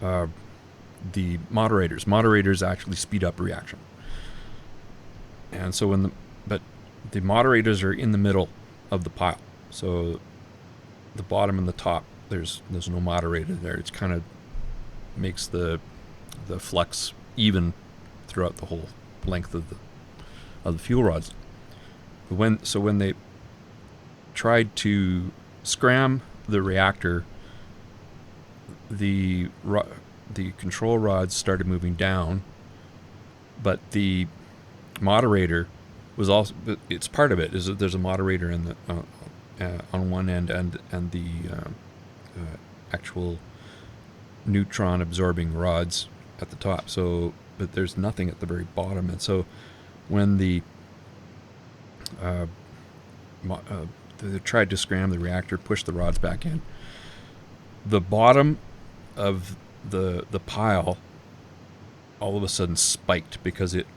the moderators. Moderators actually speed up reaction. And so but the moderators are in the middle of the pile. So the bottom and the top, there's no moderator there. It's kind of makes the flux even throughout the whole length of the fuel rods. When they tried to scram the reactor, the control rods started moving down, but the moderator was also, it's part of it is that there's a moderator in the on one end and the actual neutron absorbing rods at the top. So, but there's nothing at the very bottom, and so when they tried to scram the reactor, push the rods back in, the bottom of the pile all of a sudden spiked because it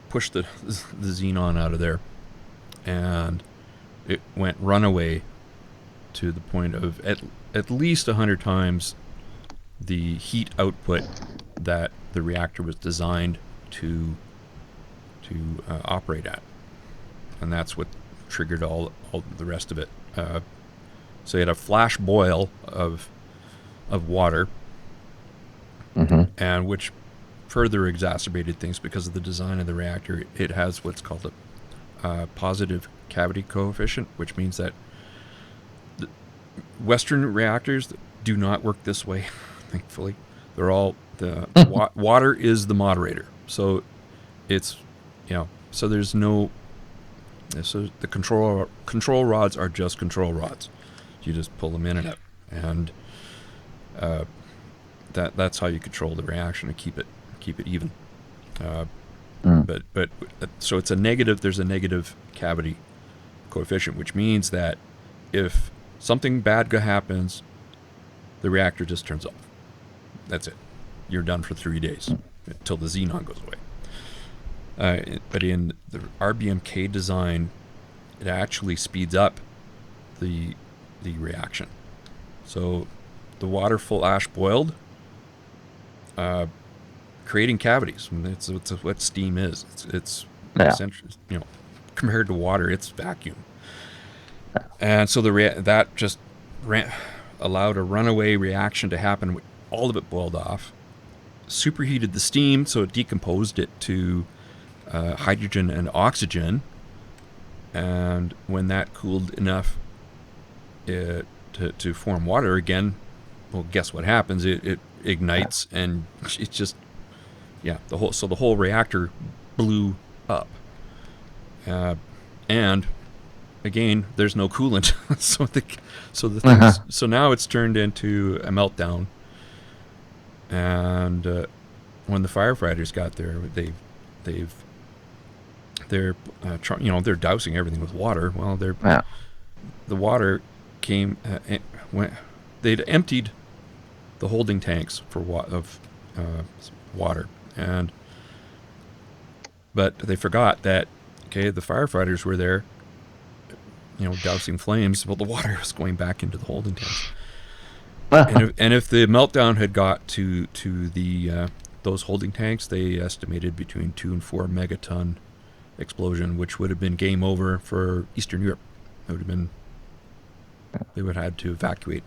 pushed the xenon out of there, and it went runaway to the point of at least 100 times the heat output that the reactor was designed to operate at, and that's what triggered all the rest of it. So you had a flash boil of water, and which further exacerbated things because of the design of the reactor. It has what's called a positive cavity coefficient, which means that the Western reactors do not work this way. Thankfully, they're all water is the moderator. So it's so there's no. So the control rods are just control rods. You just pull them in and out, and that's how you control the reaction and keep it even. But so it's a negative. There's a negative cavity coefficient, which means that if something bad happens, the reactor just turns off. That's it. You're done for 3 days until the xenon goes away. But in the RBMK design, it actually speeds up the reaction. So the water full ash boiled, creating cavities. It's what steam is. It's essentially, compared to water, it's vacuum. And so that just allowed a runaway reaction to happen. All of it boiled off, superheated the steam, so it decomposed it to hydrogen and oxygen. And when that cooled enough to form water again, well, guess what happens? It ignites, and it's just, the whole reactor blew up. And again, there's no coolant, so now it's turned into a meltdown. And when the firefighters got there, they're dousing everything with water. Well, the water came they'd emptied the holding tanks for water, but they forgot that the firefighters were there, dousing flames. Well, the water was going back into the holding tanks. And if the meltdown had got to the those holding tanks, they estimated between 2 and 4 megaton explosion, which would have been game over for Eastern Europe. It would have been, they would have had to evacuate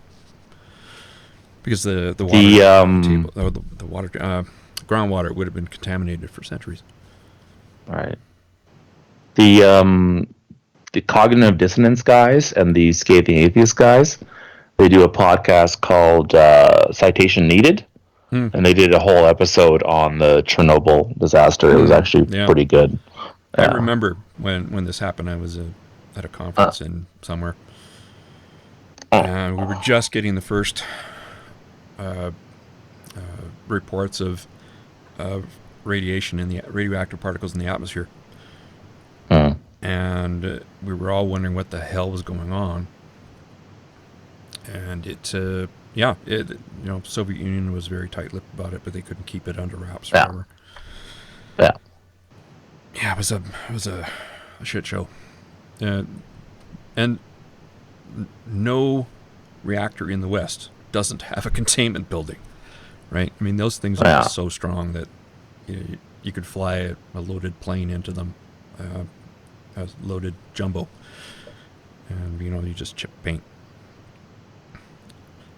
because the groundwater would have been contaminated for centuries. Right. The cognitive dissonance guys and the scathing atheist guys, they do a podcast called Citation Needed, and they did a whole episode on the Chernobyl disaster. It was actually pretty good. I remember when this happened, I was at a conference in somewhere, and we were just getting the first reports of radiation in the radioactive particles in the atmosphere. And we were all wondering what the hell was going on. And Soviet Union was very tight-lipped about it, but they couldn't keep it under wraps forever. Yeah, it was a shit show. And no reactor in the West doesn't have a containment building, right? I mean, those things are just so strong that you could fly a loaded plane into them, a loaded jumbo, and you just chip paint.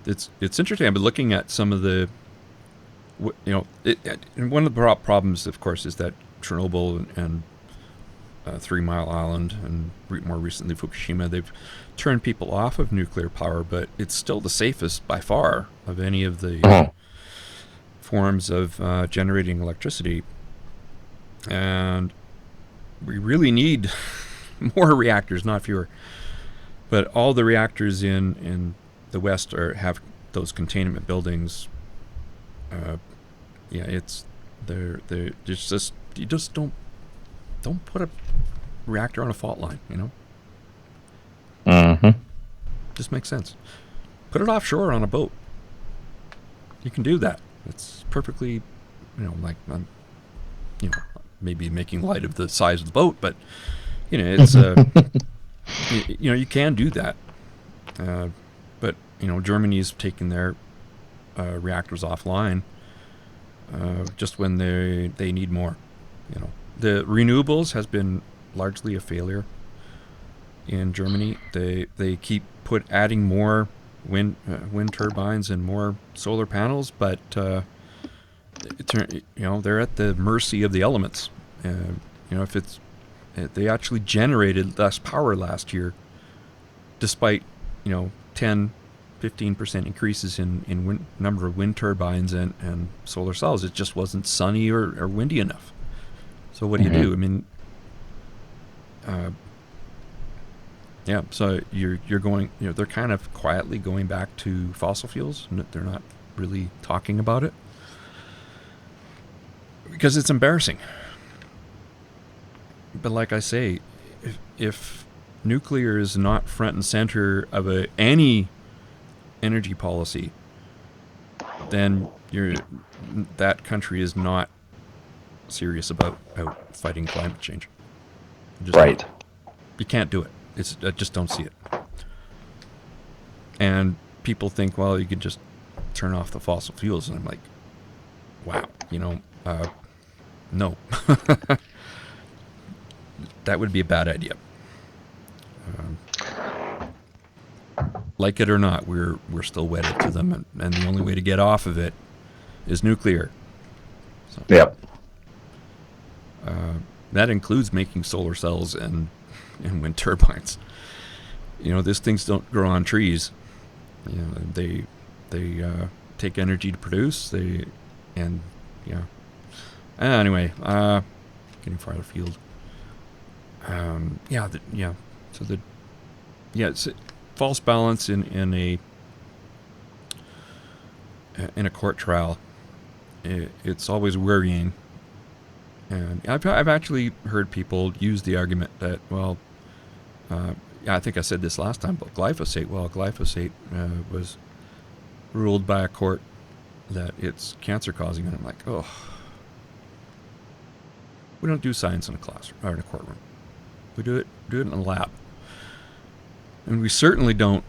It's interesting. I've been looking at some of the, and one of the problems, of course, is that Chernobyl and 3 Mile Island and more recently Fukushima, they've turned people off of nuclear power, but it's still the safest by far of any of the forms of generating electricity. And we really need more reactors, not fewer. But all the reactors in the West have those containment buildings. They're just you just don't put a reactor on a fault line, Just makes sense. Put it offshore on a boat. You can do that. It's perfectly, maybe making light of the size of the boat, but it's you can do that. But Germany's taking their reactors offline just when they need more. The renewables has been largely a failure in Germany. They keep adding more wind turbines and more solar panels, but they're at the mercy of the elements. If they actually generated less power last year, despite 10-15% increases in number of wind turbines and solar cells. It just wasn't sunny or windy enough. So what do you do? I mean, so you're going, they're kind of quietly going back to fossil fuels. They're not really talking about it because it's embarrassing. But like I say, if nuclear is not front and center of any energy policy, then that country is not serious about fighting climate change. Right. You can't do it. I just don't see it. And people think, well, you could just turn off the fossil fuels, and I'm like, wow, no. That would be a bad idea. Like it or not, we're still wedded to them, and the only way to get off of it is nuclear. So, Yep. that includes making solar cells and wind turbines. These things don't grow on trees. They take energy to produce. Anyway, getting far afield. It's a false balance in a court trial. It's always worrying, and I've actually heard people use the argument that, well, I think I said this last time about glyphosate. Well, glyphosate was ruled by a court that it's cancer causing, and I'm like, oh, we don't do science in a class or in a courtroom. We do it in a lab, and we certainly don't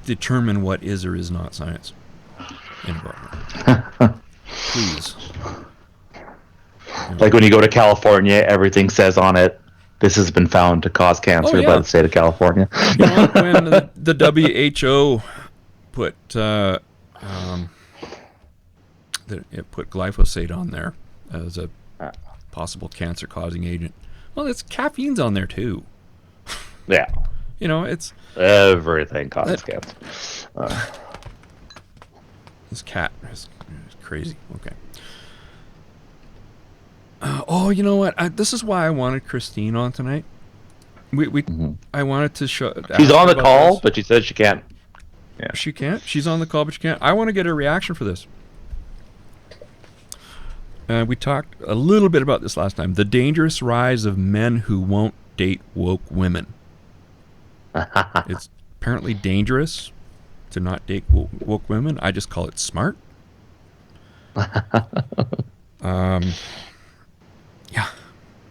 determine what is or is not science in a courtroom. Please. Like when you go to California, everything says on it, this has been found to cause cancer by the state of California. When the WHO put it put glyphosate on there as a possible cancer-causing agent, well, it's caffeine's on there too. Yeah. It's everything causes cancer. This cat is crazy. Okay. You know what? This is why I wanted Christine on tonight. I wanted to show. She's on the call, but she said she can't. Yeah. She can't. She's on the call, but she can't. I want to get a reaction for this. We talked a little bit about this last time. The dangerous rise of men who won't date woke women. It's apparently dangerous to not date woke women. I just call it smart. Yeah,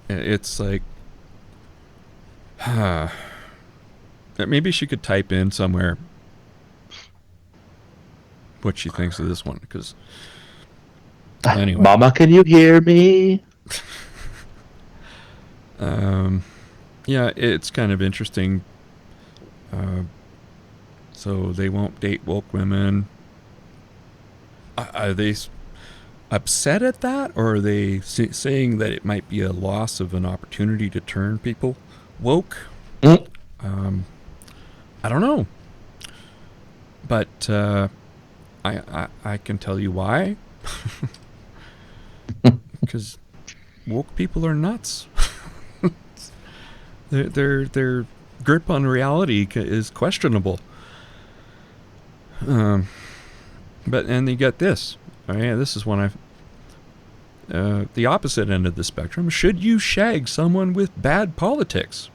it's like, maybe she could type in somewhere what she thinks of this one, because anyway. Mama, can you hear me? Yeah, it's kind of interesting. So they won't date woke women. Are they upset at that, or are they saying that it might be a loss of an opportunity to turn people woke? I don't know, but I can tell you why. Because woke people are nuts. Their grip on reality is questionable. And you get this. This is one the opposite end of the spectrum. Should you shag someone with bad politics?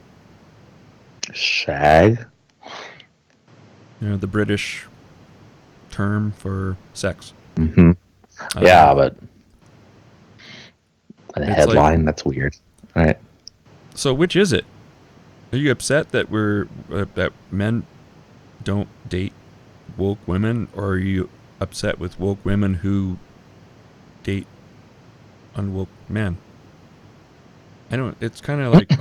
Shag? The British term for sex. Mm-hmm. Yeah, but a headline, that's weird. All right. So which is it? Are you upset that that men don't date woke women, or are you upset with woke women who date unwoke men? It's kind of like,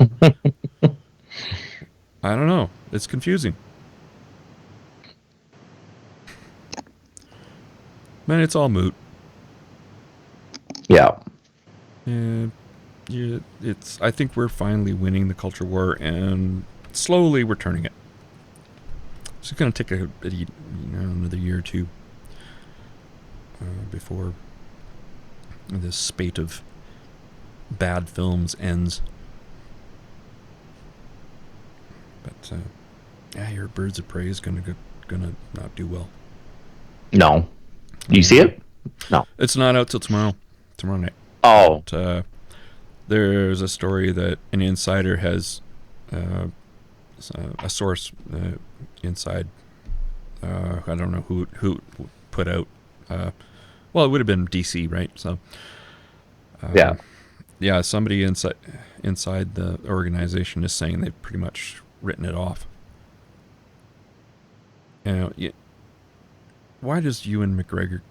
I don't know. It's confusing. Man, it's all moot. Yeah. I think we're finally winning the culture war, and slowly we're turning it. It's going to take another year or two before this spate of bad films ends. But your Birds of Prey is gonna not do well. No. Do you see it? No. It's not out till tomorrow night. Oh. But, there's a story that an insider has a source inside. I don't know who put out Well, it would have been DC, right? So, yeah. Somebody inside the organization is saying they've pretty much written it off. Why does Ewan McGregor?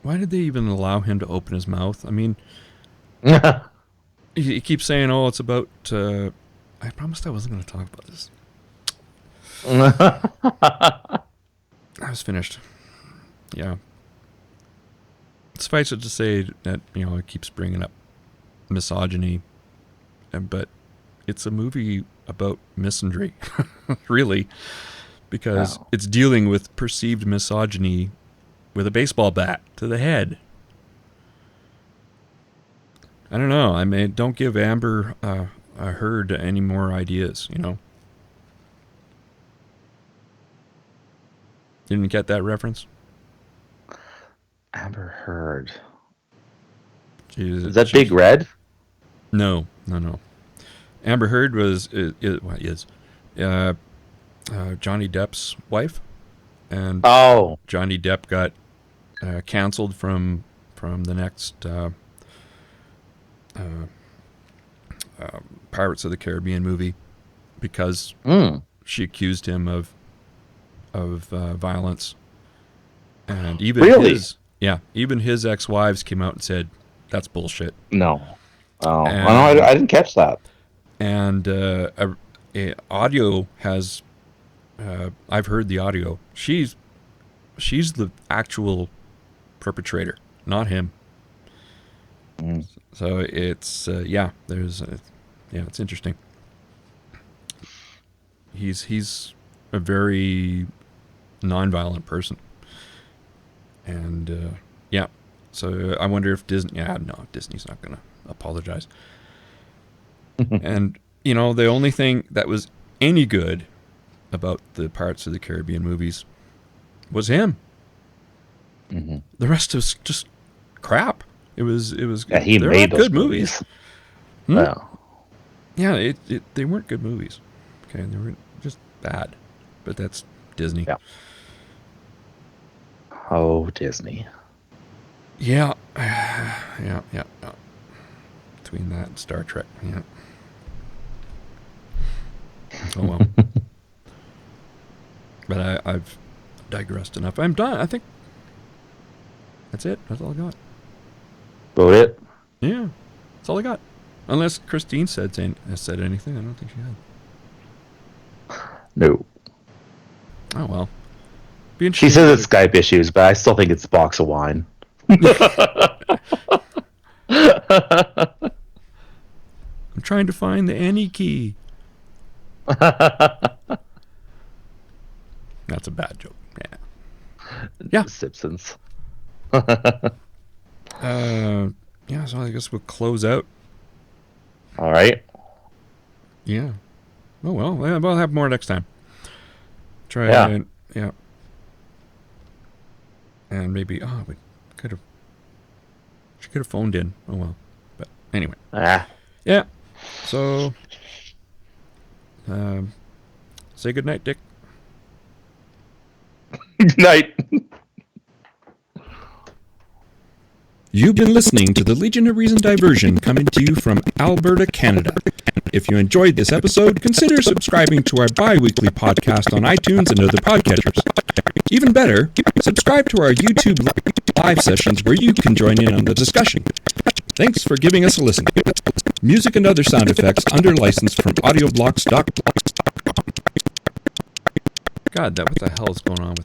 Why did they even allow him to open his mouth? I mean, he keeps saying, "Oh, it's about." I promised I wasn't going to talk about this. I was finished. Yeah. Suffice it to say that, it keeps bringing up misogyny, but it's a movie about misandry, really, because it's dealing with perceived misogyny with a baseball bat to the head. I don't know. I mean, don't give Amber Heard any more ideas, Didn't get that reference? Amber Heard. Is that Big Red? No. Amber Heard is Johnny Depp's wife, and Johnny Depp got canceled from the next Pirates of the Caribbean movie because she accused him of violence, and even his ex-wives came out and said that's bullshit. No. I didn't catch that. And audio has I've heard the audio. She's the actual perpetrator, not him. So it's it's interesting. He's a very non-violent person, and so I wonder if Disney. No, Disney's not gonna apologize. And the only thing that was any good about the Pirates of the Caribbean movies was him. Mm-hmm. The rest was just crap. It was. Yeah, he made those good movies. Well, yeah, they weren't good movies. Okay, they were just bad. But that's Disney. Yeah. Oh, Disney. Yeah. Yeah. Between that and Star Trek, yeah. Oh well. But I've digressed enough. I'm done. I think that's it. That's all I got. About it? Yeah. That's all I got. Unless Christine said anything. I don't think she had. No. Oh well. She says it's Skype issues, but I still think it's a box of wine. I'm trying to find the any key. That's a bad joke. Yeah. Simpsons. So I guess we'll close out. All right. Yeah. Oh well, we'll have more next time. Try and and maybe we could have. She could have phoned in. Oh well, but anyway. Yeah. So, say good night, Dick. Good night. You've been listening to the Legion of Reason diversion coming to you from Alberta, Canada. If you enjoyed this episode, consider subscribing to our bi-weekly podcast on iTunes and other podcatchers. Even better, subscribe to our YouTube live sessions where you can join in on the discussion. Thanks for giving us a listen. Music and other sound effects under license from audioblocks.com. God, what the hell is going on with